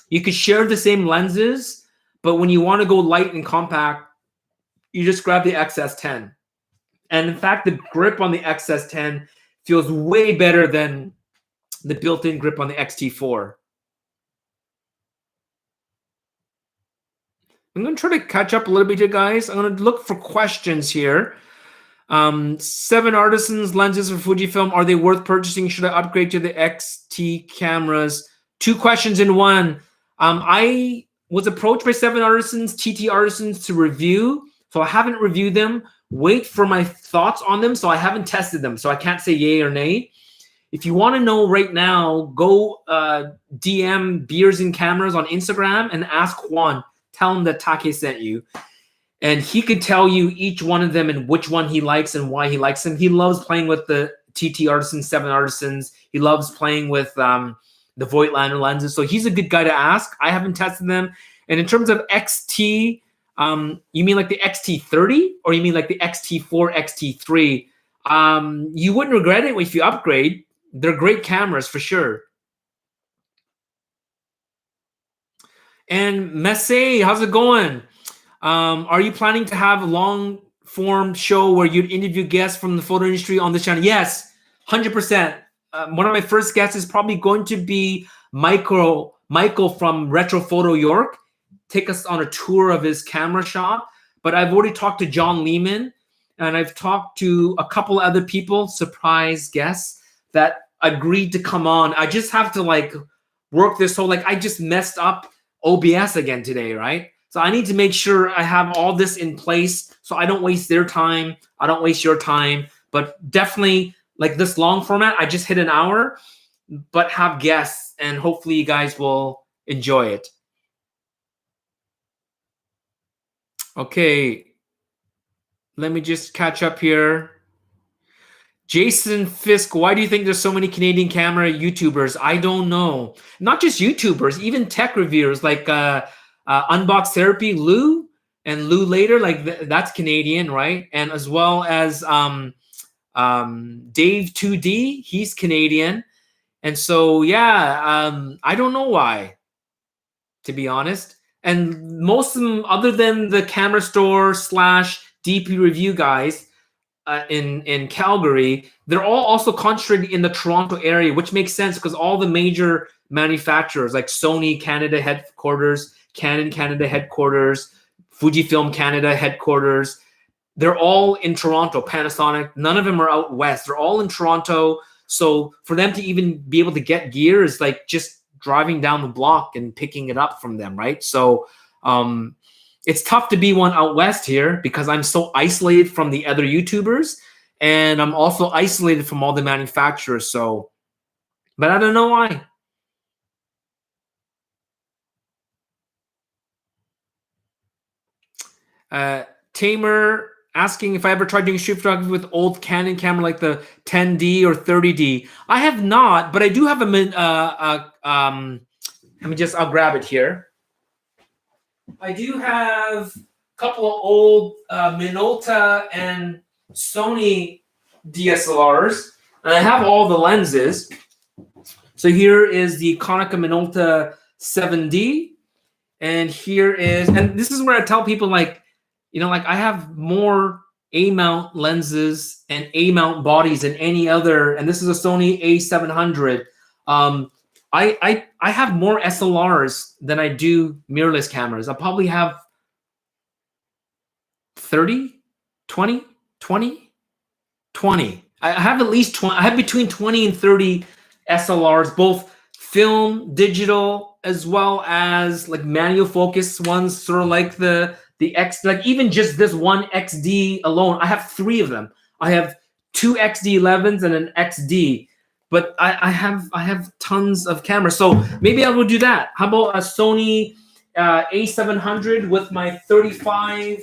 You could share the same lenses, but when you want to go light and compact, you just grab the XS10. And in fact, the grip on the XS10 feels way better than the built-in grip on the XT4. I'm going to try to catch up a little bit here, guys. I'm going to look for questions here. 7 Artisans lenses for Fujifilm. Are they worth purchasing? Should I upgrade to the XT cameras? 2 questions in one. I was approached by 7 Artisans, TT Artisans to review. So I haven't reviewed them. Wait for my thoughts on them. So I haven't tested them. So I can't say yay or nay. If you want to know right now, go DM Beers and Cameras on Instagram and ask Juan. Tell him that Take sent you. And he could tell you each one of them and which one he likes and why he likes them. He loves playing with the TT Artisans, 7 Artisans. He loves playing with the Voigtlander lenses. So he's a good guy to ask. I haven't tested them. And in terms of XT, you mean like the XT30 or you mean like the XT4, XT3? You wouldn't regret it if you upgrade. They're great cameras for sure. And Messe, how's it going? Are you planning to have a long form show where you'd interview guests from the photo industry on this channel? Yes, 100%. One of my first guests is probably going to be Michael from Retro Photo York. Take us on a tour of his camera shop. But I've already talked to John Lehman, and I've talked to a couple other people, surprise guests, that agreed to come on. I just have to work this whole, I just messed up OBS again today, right? So I need to make sure I have all this in place so I don't waste their time. I don't waste your time. But definitely, this long format, I just hit an hour, but have guests, and hopefully you guys will enjoy it. Okay. Let me just catch up here. Jason Fisk, why do you think there's so many Canadian camera YouTubers? I don't know. Not just YouTubers, even tech reviewers like Unbox Therapy, Lou, and Lou Later, that's Canadian, right? And as well as Dave 2D, he's Canadian. And so, yeah, I don't know why, to be honest. And most of them, other than the Camera Store / DP Review guys, in Calgary, they're all also concentrated in the Toronto area, which makes sense because all the major manufacturers like Sony Canada headquarters, Canon Canada headquarters, Fujifilm Canada headquarters, they're all in Toronto. Panasonic, none of them are out west. They're all in Toronto. So for them to even be able to get gear is like just driving down the block and picking it up from them, right? So it's tough to be one out west here because I'm so isolated from the other YouTubers, and I'm also isolated from all the manufacturers. So, but I don't know why. Tamer asking if I ever tried doing shoot photography with old Canon camera like the 10D or 30D. I have not, but I do have I'll grab it here. I do have a couple of old Minolta and Sony DSLRs, and I have all the lenses. So here is the Konica Minolta 7D, and here is, and this is where I tell people like, like I have more A-mount lenses and A-mount bodies than any other, and this is a Sony A700. I have more SLRs than I do mirrorless cameras. I probably have 30, 20. I have at least 20. I have between 20 and 30 SLRs, both film, digital, as well as like manual focus ones, sort of like the X, like even just this one XD alone. I have 3 of them. I have 2 XD11s and an XD. But I have tons of cameras, so maybe I will do that. How about a Sony A700 with my 35?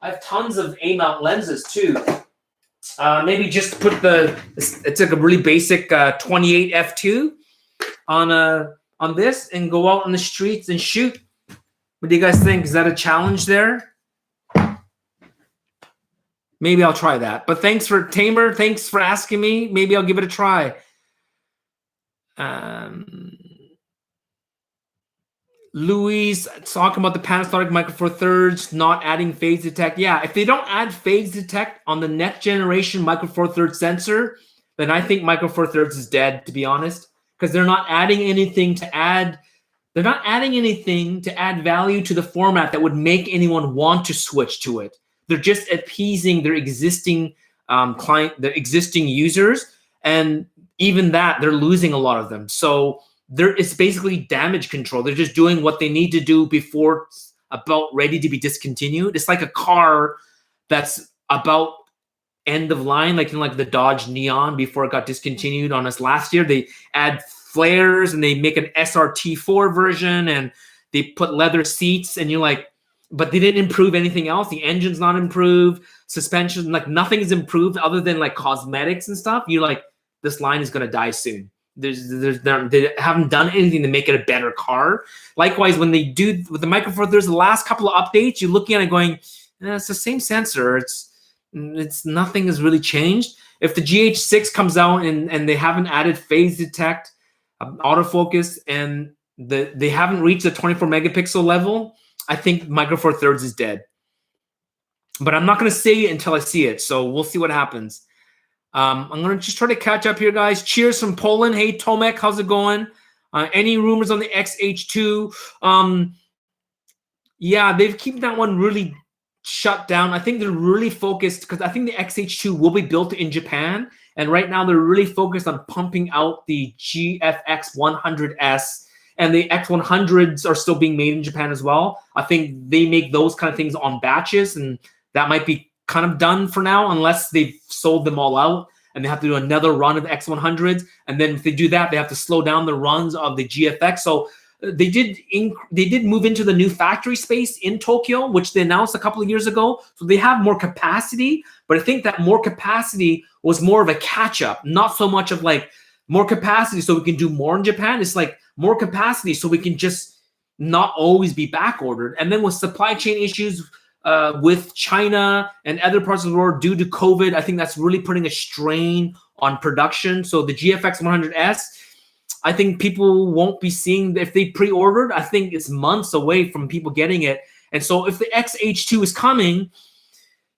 I have tons of A-mount lenses too. Maybe just put it's like a really basic 28 f2 on this and go out on the streets and shoot. What do you guys think? Is that a challenge there? Maybe I'll try that. But thanks for Tamer. Thanks for asking me. Maybe I'll give it a try. Louise talking about the Panasonic Micro Four Thirds not adding phase detect. Yeah, if they don't add phase detect on the next generation Micro Four Thirds sensor, then I think Micro Four Thirds is dead, to be honest, because they're not adding anything to add. They're not adding anything to add value to the format that would make anyone want to switch to it. They're just appeasing their existing their existing users, and even that, they're losing a lot of them. So it's basically damage control. They're just doing what they need to do before it's about ready to be discontinued. It's like a car that's about end of line, like like the Dodge Neon before it got discontinued on us last year. They add flares and they make an SRT4 version and they put leather seats, and you're like, but they didn't improve anything else. The engine's not improved, suspension, like nothing is improved other than like cosmetics and stuff. You're like, this line is going to die soon. They haven't done anything to make it a better car. Likewise, when they do with the Micro Four Thirds, the last couple of updates, you're looking at it going, it's the same sensor. It's nothing has really changed. If the GH6 comes out and they haven't added phase detect, autofocus, and they haven't reached the 24 megapixel level, I think Micro Four Thirds is dead. But I'm not going to say it until I see it. So we'll see what happens. I'm going to just try to catch up here, guys. Cheers from Poland. Hey, Tomek, how's it going? Any rumors on the XH2? Yeah, they've kept that one really shut down. I think they're really focused because I think the XH2 will be built in Japan. And right now they're really focused on pumping out the GFX 100S. And the X100s are still being made in Japan as well. I think they make those kind of things on batches, and that might be kind of done for now unless they've sold them all out and they have to do another run of X100s. And then if they do that, they have to slow down the runs of the GFX. So they did move into the new factory space in Tokyo, which they announced a couple of years ago. So they have more capacity, but I think that more capacity was more of a catch up, not so much of like more capacity so we can do more in Japan. It's like more capacity so we can just not always be back ordered. And then with supply chain issues with China and other parts of the world due to COVID, I think that's really putting a strain on production. So the GFX 100S, I think people won't be seeing, if they pre-ordered, I think it's months away from people getting it. And so if the XH2 is coming,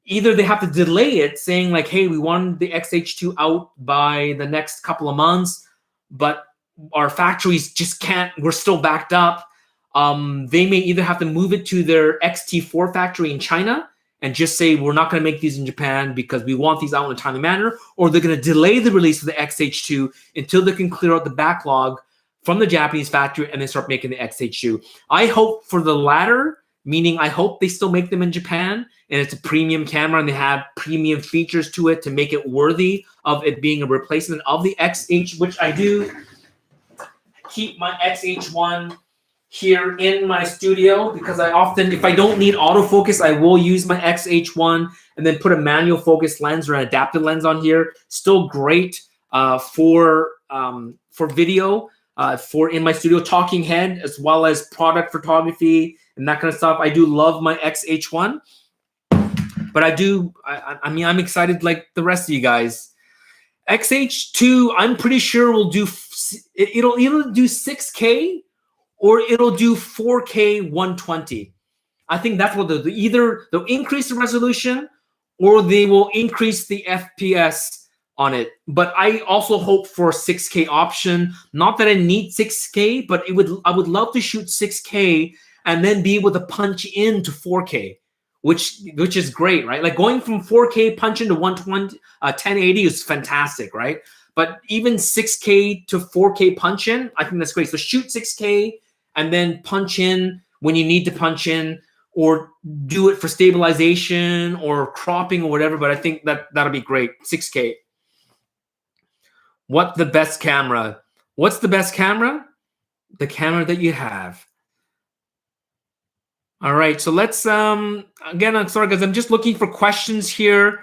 either they have to delay it saying like, hey, we want the XH2 out by the next couple of months, but our factories just can't, we're still backed up. They may either have to move it to their XT4 factory in China and just say we're not going to make these in Japan because we want these out in a timely manner, or they're going to delay the release of the XH2 until they can clear out the backlog from the Japanese factory and then start making the XH2. I hope for the latter, meaning I hope they still make them in Japan and it's a premium camera and they have premium features to it to make it worthy of it being a replacement of the XH, which I do keep my XH1 here in my studio because I often, if I don't need autofocus, I will use my XH1 and then put a manual focus lens or an adaptive lens on here. Still great for video, for in my studio talking head, as well as product photography and that kind of stuff. I do love my XH1, but I mean, I'm excited like the rest of you guys. XH2, I'm pretty sure will do, it'll either do 6K or it'll do 4K 120. I think that's what they'll do. Either they'll increase the resolution or they will increase the FPS on it. But I also hope for a 6K option. Not that I need 6K, but I would love to shoot 6K and then be able to punch into 4K, which is great, right? Like going from 4K punch into 120, 1080 is fantastic, right? But even 6K to 4K punch in, I think that's great. So shoot 6K and then punch in when you need to punch in, or do it for stabilization or cropping or whatever. But I think that'll be great. 6K. What's the best camera? What's the best camera? The camera that you have. All right. So let's again, I'm sorry guys, I'm just looking for questions here.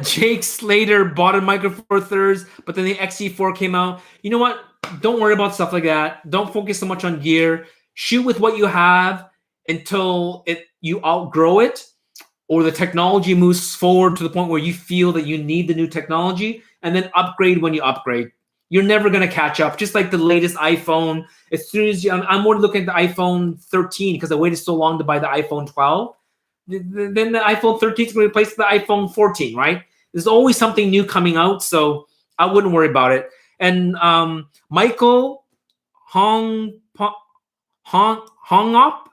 Jake Slater bought a Micro Four Thirds, but then the XE4 came out. You know what? Don't worry about stuff like that. Don't focus so much on gear. Shoot with what you have until you outgrow it, or the technology moves forward to the point where you feel that you need the new technology, and then upgrade when you upgrade. You're never going to catch up. Just like the latest iPhone. As soon as I'm more looking at the iPhone 13 because I waited so long to buy the iPhone 12. Then the iPhone 13 is going to replace the iPhone 14, right? There's always something new coming out, so I wouldn't worry about it. And Michael Hong Up,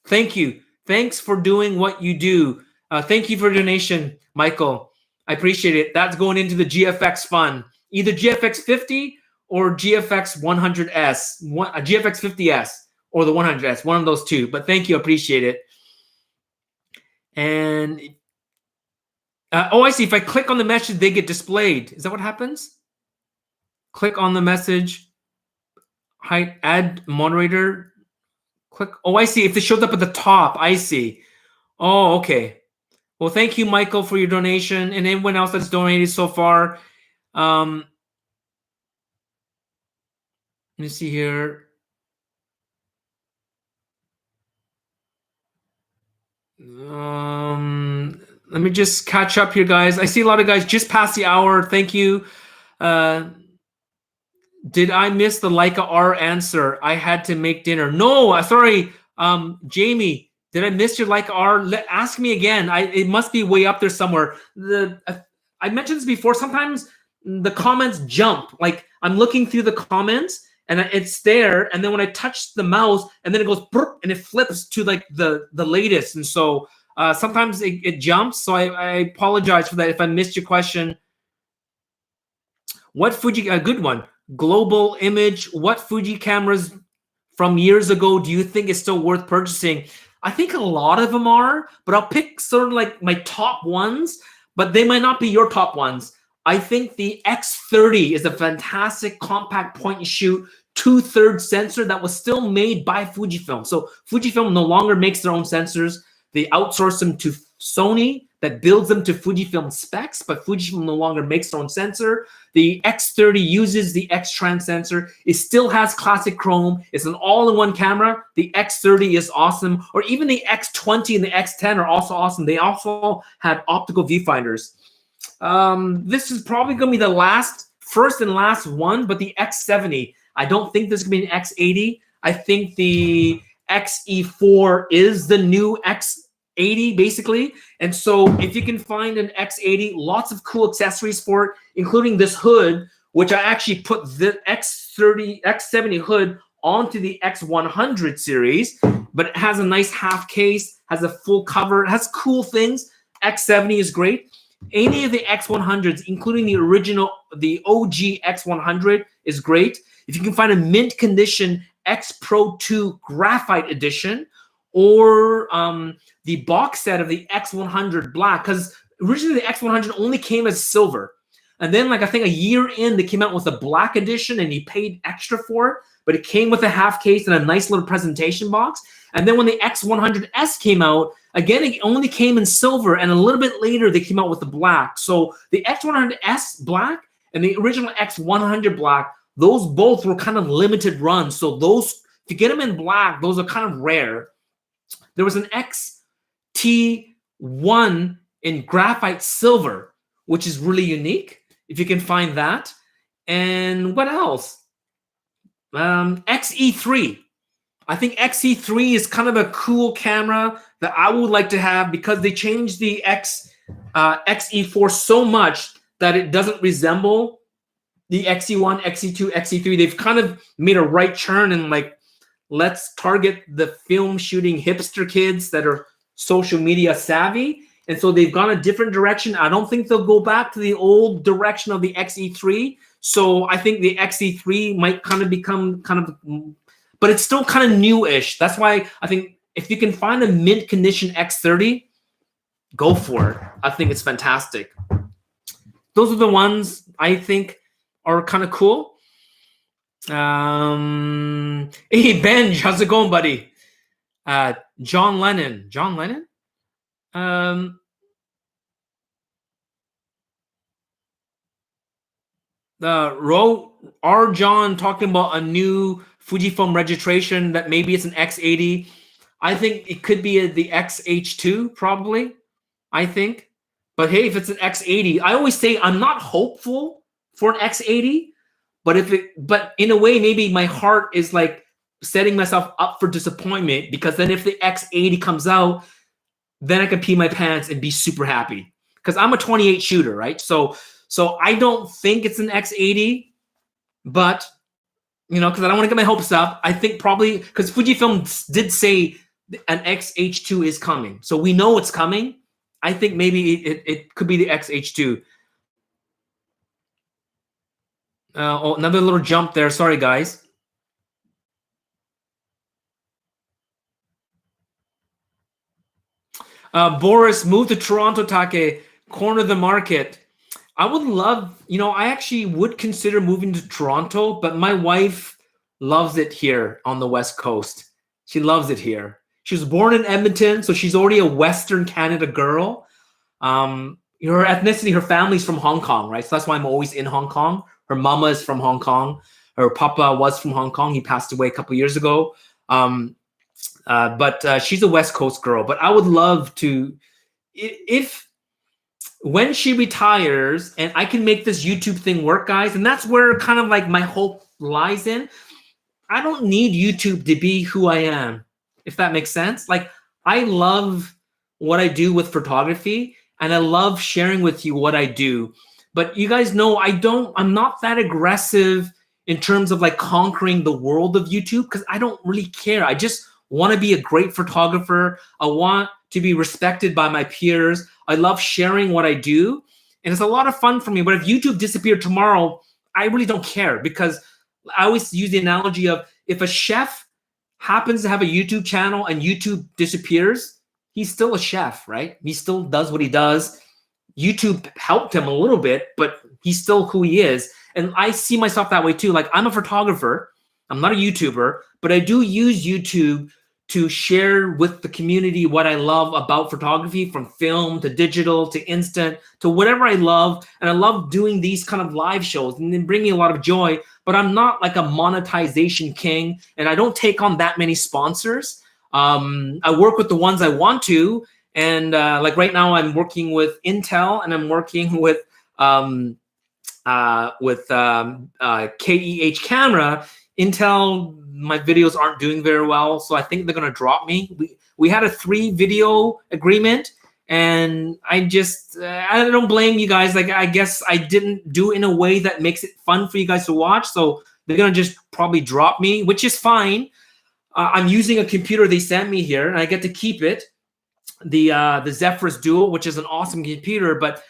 thank you. Thanks for doing what you do. Thank you for your donation, Michael. I appreciate it. That's going into the GFX fund, either GFX 50 or GFX 100S, GFX 50S or the 100S, one of those two. But thank you, appreciate it. And oh, I see. If I click on the message, they get displayed. Is that what happens? Click on the message. Height, add moderator. Click. Oh, I see. If it shows up at the top, I see. Oh, okay. Well, thank you, Michael, for your donation, and anyone else that's donated so far. Let me see here. Let me just catch up here, guys. I see a lot of guys just past the hour. Thank you. Did I miss the Leica R answer? I had to make dinner. No, sorry, Jamie. Did I miss your Leica R? Ask me again. It must be way up there somewhere. I mentioned this before. Sometimes the comments jump. Like I'm looking through the comments and it's there, and then when I touch the mouse, and then it goes and it flips to like the latest, and so sometimes it jumps. So I apologize for that if I missed your question. What Fuji? A good one. Global Image. What Fuji cameras from years ago do you think is still worth purchasing? I think a lot of them are, but I'll pick sort of like my top ones, but they might not be your top ones. I think the X30 is a fantastic compact point and shoot 2/3 sensor that was still made by Fujifilm. So Fujifilm no longer makes their own sensors. They outsource them to Sony that builds them to Fujifilm specs, but Fujifilm no longer makes their own sensor. The X30 uses the X-Trans sensor. It still has classic chrome. It's an all-in-one camera. The X30 is awesome. Or even the X20 and the X10 are also awesome. They also have optical viewfinders. This is probably going to be the first and last one, but the X70. I don't think this is going to be an X80. I think the XE4 is the new X80, basically. And so if you can find an X80, lots of cool accessories for it, including this hood, which I actually put the X70 hood onto the X100 series. but it has a nice half case, has a full cover, it has cool things. X70 is great. Any of the X100s, including the original, the OG X100 is great. If you can find a mint condition X Pro 2 Graphite Edition, or the box set of the X100 Black, because originally the X100 only came as silver. And then, like, I think a year in, they came out with a black edition and you paid extra for it, but it came with a half case and a nice little presentation box. And then when the X100S came out, again, it only came in silver, and a little bit later, they came out with the black. So the X100S Black and the original X100 Black, those both were kind of limited runs. So those, if you get them in black, those are kind of rare. There was an XT1 in graphite silver, which is really unique, if you can find that. And what else? XE3. I think XE3 is kind of a cool camera that I would like to have, because they changed the XE4 so much that it doesn't resemble the XE1, XE2, XE3. They've kind of made a right turn and, like, let's target the film shooting hipster kids that are social media savvy. And so they've gone a different direction. I don't think they'll go back to the old direction of the XE3. So I think the XE3 might kind of become kind of, but it's still kind of newish. That's why I think if you can find a mint condition X30, go for it. I think it's fantastic. Those are the ones I think are kind of cool. Hey, Benj, how's it going, buddy? John Lennon. R. John talking about a new Fujifilm registration that maybe it's an X80. I think it could be the XH2 probably, I think. But hey, if it's an X80, I always say I'm not hopeful for an X80, but in a way, maybe my heart is like setting myself up for disappointment, because then if the X80 comes out, then I can pee my pants and be super happy, because I'm a 28 shooter, right? So I don't think it's an X80, but, you know, because I don't want to get my hopes up. I think probably, because Fujifilm did say an XH2 is coming, so we know it's coming. I think maybe it could be the XH2. Oh, another little jump there. Sorry, guys. Boris, move to Toronto, Take. Corner the market. I would love, you know, I actually would consider moving to Toronto, but my wife loves it here on the West Coast. She loves it here. She was born in Edmonton, so she's already a Western Canada girl. Her ethnicity, her family's from Hong Kong, right? So that's why I'm always in Hong Kong. Her mama is from Hong Kong. Her papa was from Hong Kong. He passed away a couple years ago. But she's a West Coast girl. But I would love to, when she retires and I can make this YouTube thing work, guys, and that's where kind of like my hope lies in. I don't need YouTube to be who I am, if that makes sense. Like, I love what I do with photography, and I love sharing with you what I do. But you guys know I'm not that aggressive in terms of like conquering the world of YouTube, because I don't really care. I just want to be a great photographer. I want to be respected by my peers. I love sharing what I do, and it's a lot of fun for me. But if YouTube disappeared tomorrow, I really don't care, because I always use the analogy of, if a chef happens to have a YouTube channel and YouTube disappears, he's still a chef, right? He still does what he does. YouTube helped him a little bit, but he's still who he is. And I see myself that way too. Like, I'm a photographer. I'm not a YouTuber, but I do use YouTube to share with the community what I love about photography, from film to digital to instant to whatever I love. And I love doing these kind of live shows and then bringing a lot of joy, but I'm not like a monetization king, and I don't take on that many sponsors. I work with the ones I want to. And like right now I'm working with Intel, and I'm working with KEH Camera. Intel, my videos aren't doing very well, so I think they're gonna drop me. We had a 3-video agreement, and I don't blame you guys. Like, I guess I didn't do it in a way that makes it fun for you guys to watch, so they're gonna just probably drop me, which is fine. I'm using a computer they sent me here, and I get to keep it. The Zephyrus Dual, which is an awesome computer, but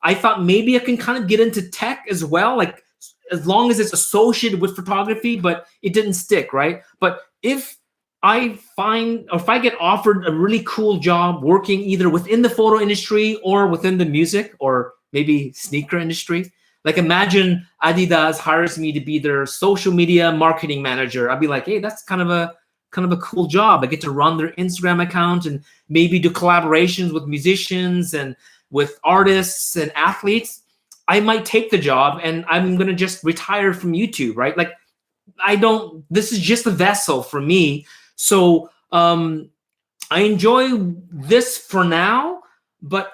I thought maybe I can kind of get into tech as well, like as long as it's associated with photography, but it didn't stick, right? But if I find, or if I get offered a really cool job working either within the photo industry or within the music or maybe sneaker industry, like imagine Adidas hires me to be their social media marketing manager. I'd be like, hey, that's kind of a cool job. I get to run their Instagram account and maybe do collaborations with musicians and with artists and athletes. I might take the job and I'm going to just retire from YouTube, right? Like this is just a vessel for me. So I enjoy this for now, but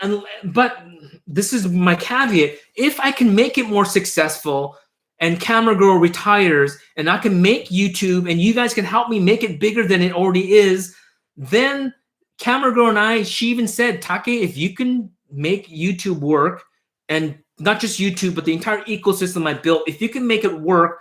this is my caveat. If I can make it more successful and Camera Girl retires and I can make YouTube and you guys can help me make it bigger than it already is, then Camera Girl and she even said, Take, if you can make YouTube work, and not just YouTube, but the entire ecosystem I built, if you can make it work,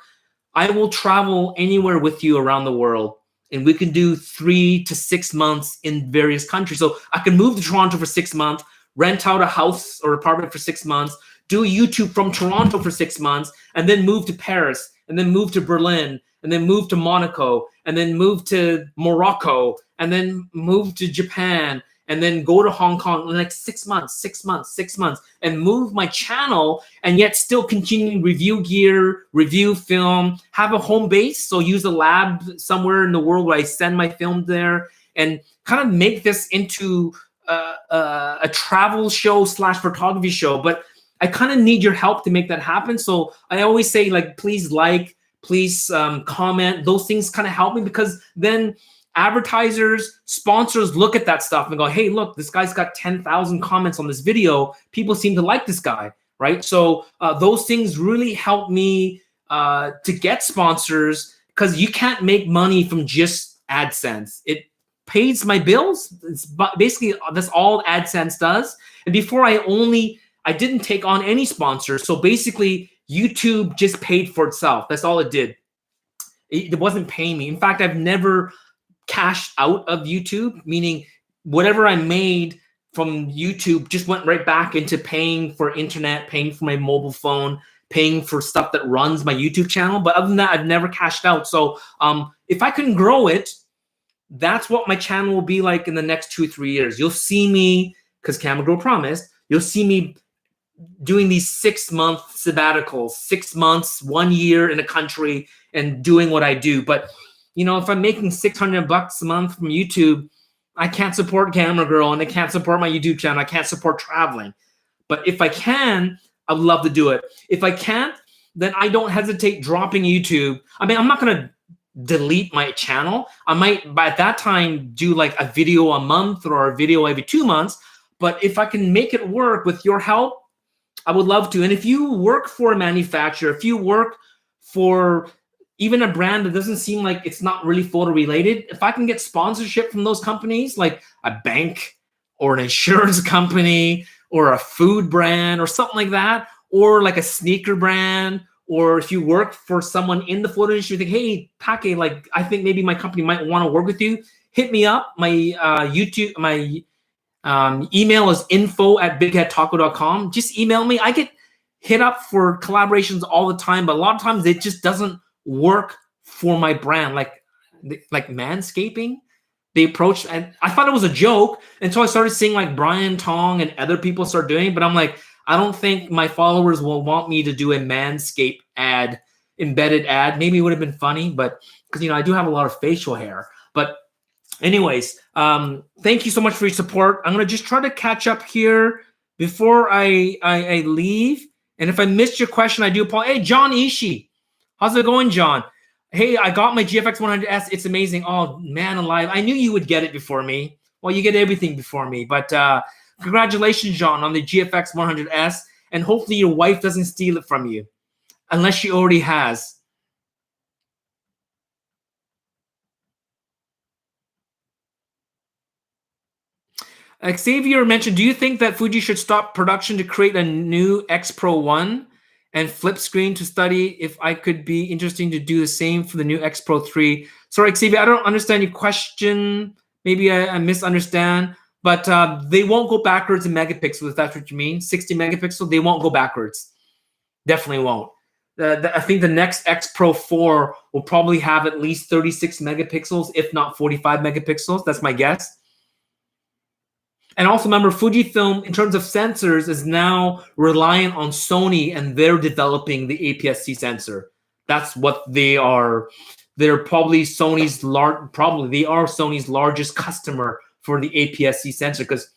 I will travel anywhere with you around the world. And we can do 3 to 6 months in various countries. So I can move to Toronto for 6 months, rent out a house or apartment for 6 months, do YouTube from Toronto for 6 months, and then move to Paris, and then move to Berlin, and then move to Monaco, and then move to Morocco, and then move to Japan, and then go to Hong Kong in like 6 months, and move my channel, and yet still continue review gear, review film, have a home base. So use a lab somewhere in the world where I send my film there, and kind of make this into a travel show / photography show. But I kind of need your help to make that happen. So I always say, like, please comment. Those things kind of help me, because then advertisers, sponsors look at that stuff and go, hey, look, this guy's got 10,000 comments on this video. People seem to like this guy, right? So those things really help me to get sponsors, because you can't make money from just AdSense. It pays my bills. It's basically, that's all AdSense does. And before I didn't take on any sponsors. So basically, YouTube just paid for itself. That's all it did. It wasn't paying me. In fact, I've never cashed out of YouTube, meaning whatever I made from YouTube just went right back into paying for internet, paying for my mobile phone, paying for stuff that runs my YouTube channel. But other than that, I've never cashed out. So if I can grow it, that's what my channel will be like in the next 2-3 years. You'll see me, because Camera Girl promised, you'll see me doing these 6-month sabbaticals, 6 months, 1 year in a country and doing what I do. But, you know, if I'm making $600 a month from YouTube, I can't support Camera Girl and I can't support my YouTube channel. I can't support traveling. But if I can, I would love to do it. If I can't, then I don't hesitate dropping YouTube. I mean, I'm not going to delete my channel. I might, by that time, do like a video a month or a video every 2 months. But if I can make it work with your help, I would love to. And if you work for a manufacturer, if you work for even a brand that doesn't seem like it's not really photo related, if I can get sponsorship from those companies, like a bank or an insurance company or a food brand or something like that, or like a sneaker brand, or if you work for someone in the photo industry, think, hey, Take, like, I think maybe my company might want to work with you, hit me up. My email is info@bigheadtaco.com. Just email me. I get hit up for collaborations all the time, but a lot of times it just doesn't work for my brand. Like Manscaping, they approached, and I thought it was a joke until I started seeing like Brian Tong and other people start doing it. But I'm like, I don't think my followers will want me to do a Manscaped ad, embedded ad. Maybe it would have been funny, but because, you know, I do have a lot of facial hair. But anyways, thank you so much for your support. I'm going to just try to catch up here before I leave. And if I missed your question, I do apologize. Hey, John Ishii. How's it going, John? Hey, I got my GFX 100S. It's amazing. Oh, man alive. I knew you would get it before me. Well, you get everything before me. But congratulations, John, on the GFX 100S. And hopefully your wife doesn't steal it from you, unless she already has. Xavier mentioned, do you think that Fuji should stop production to create a new X Pro 1 and flip screen to study if I could be interesting to do the same for the new X Pro 3? Sorry, Xavier, I don't understand your question. Maybe I misunderstand. But they won't go backwards in megapixels, if that's what you mean. 60 megapixels, they won't go backwards. Definitely won't. I think the next X Pro 4 will probably have at least 36 megapixels, if not 45 megapixels. That's my guess. And also remember, Fujifilm, in terms of sensors, is now reliant on Sony, and they're developing the APS-C sensor. That's what they are. They're probably Sony's Sony's largest customer for the APS-C sensor, because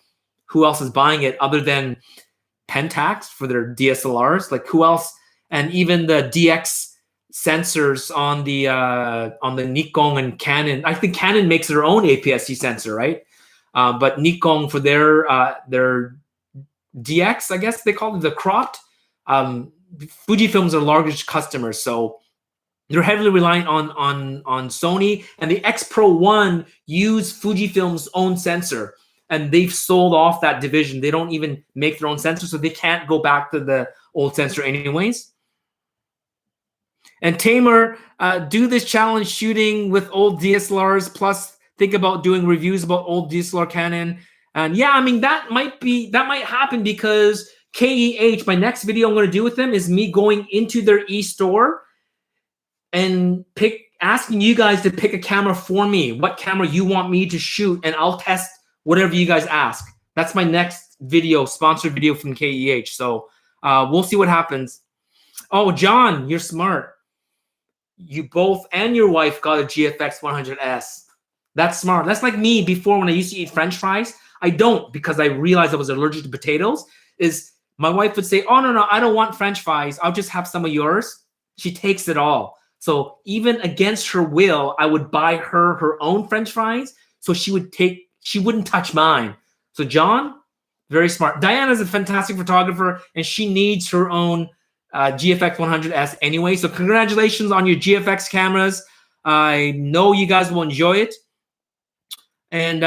who else is buying it other than Pentax for their DSLRs? Like, who else? And even the DX sensors on the Nikon and Canon. I think Canon makes their own APS-C sensor, right? But Nikon for their DX, I guess they call it, the cropped. Fujifilm's their largest customer, so they're heavily reliant on Sony. And the X Pro 1 used Fujifilm's own sensor, and they've sold off that division. They don't even make their own sensor, so they can't go back to the old sensor anyways. And Tamer, do this challenge shooting with old DSLRs, plus think about doing reviews about old DSLR Canon. And yeah, I mean, that might happen, because KEH, my next video I'm going to do with them is me going into their e-store and asking you guys to pick a camera for me, what camera you want me to shoot, and I'll test whatever you guys ask. That's my next video, sponsored video from KEH. So we'll see what happens. Oh, John, you're smart. You both and your wife got a GFX 100S. That's smart. That's like me before, when I used to eat French fries. I don't, because I realized I was allergic to potatoes. Is my wife would say, "Oh, no, I don't want French fries. I'll just have some of yours." She takes it all. So even against her will, I would buy her own French fries, so she wouldn't touch mine. So John, very smart. Diana's a fantastic photographer, and she needs her own GFX 100S anyway. So congratulations on your GFX cameras. I know you guys will enjoy it. And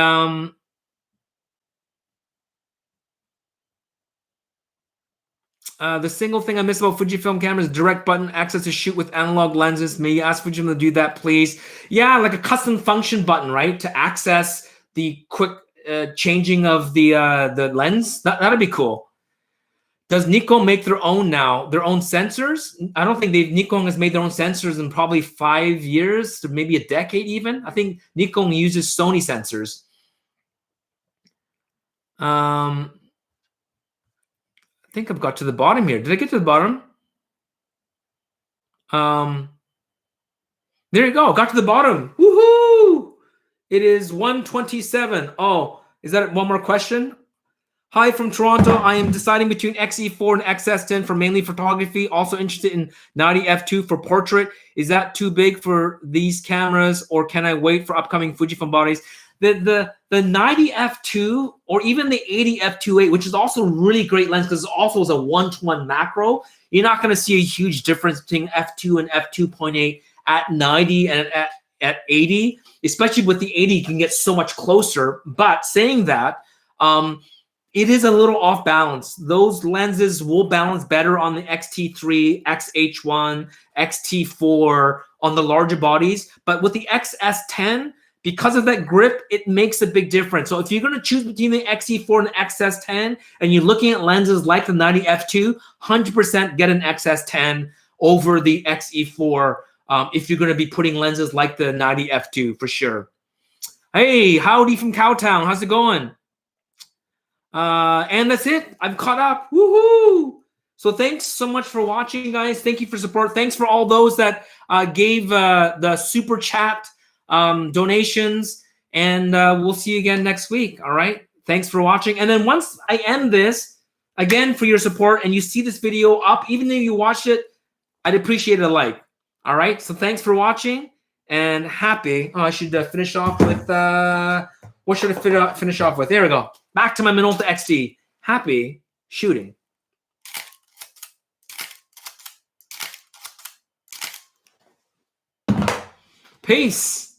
the single thing I miss about Fujifilm cameras is direct button access to shoot with analog lenses. May you ask Fujifilm to do that, please? Yeah, like a custom function button, right? To access the quick changing of the lens. That'd be cool. Does Nikon make their own now? Their own sensors? I don't think Nikon has made their own sensors in probably 5 years, to maybe a decade even. I think Nikon uses Sony sensors. I think I've got to the bottom here. Did I get to the bottom? There you go. Got to the bottom. Woohoo! It is 1:27. Oh, is that one more question? Hi from Toronto. I am deciding between XE4 and XS10 for mainly photography. Also interested in 90f2 for portrait. Is that too big for these cameras, or can I wait for upcoming Fujifilm bodies? The 90f2 or even the 80f2.8, which is also a really great lens because it also is a 1:1 macro. You're not going to see a huge difference between f2 and f2.8 at 90 and at 80, especially with the 80, you can get so much closer. But saying that, it is a little off balance. Those lenses will balance better on the XT3, XH1, XT4 on the larger bodies. But with the XS10, because of that grip, it makes a big difference. So if you're going to choose between the XE4 and the XS10, and you're looking at lenses like the 90f2, 100% get an XS10 over the XE4 if you're going to be putting lenses like the 90f2 for sure. Hey, howdy from Cowtown. How's it going? And that's it. I'm caught up. Woohoo! So thanks so much for watching, guys. Thank you for support. Thanks for all those that gave the super chat donations. And we'll see you again next week. All right. Thanks for watching. And then once I end this, again, for your support, and you see this video up, even though you watched it, I'd appreciate a like. All right. So thanks for watching, and happy. Oh, I should finish off with what should I finish off with? There we go. Back to my Minolta XT. Happy shooting. Peace.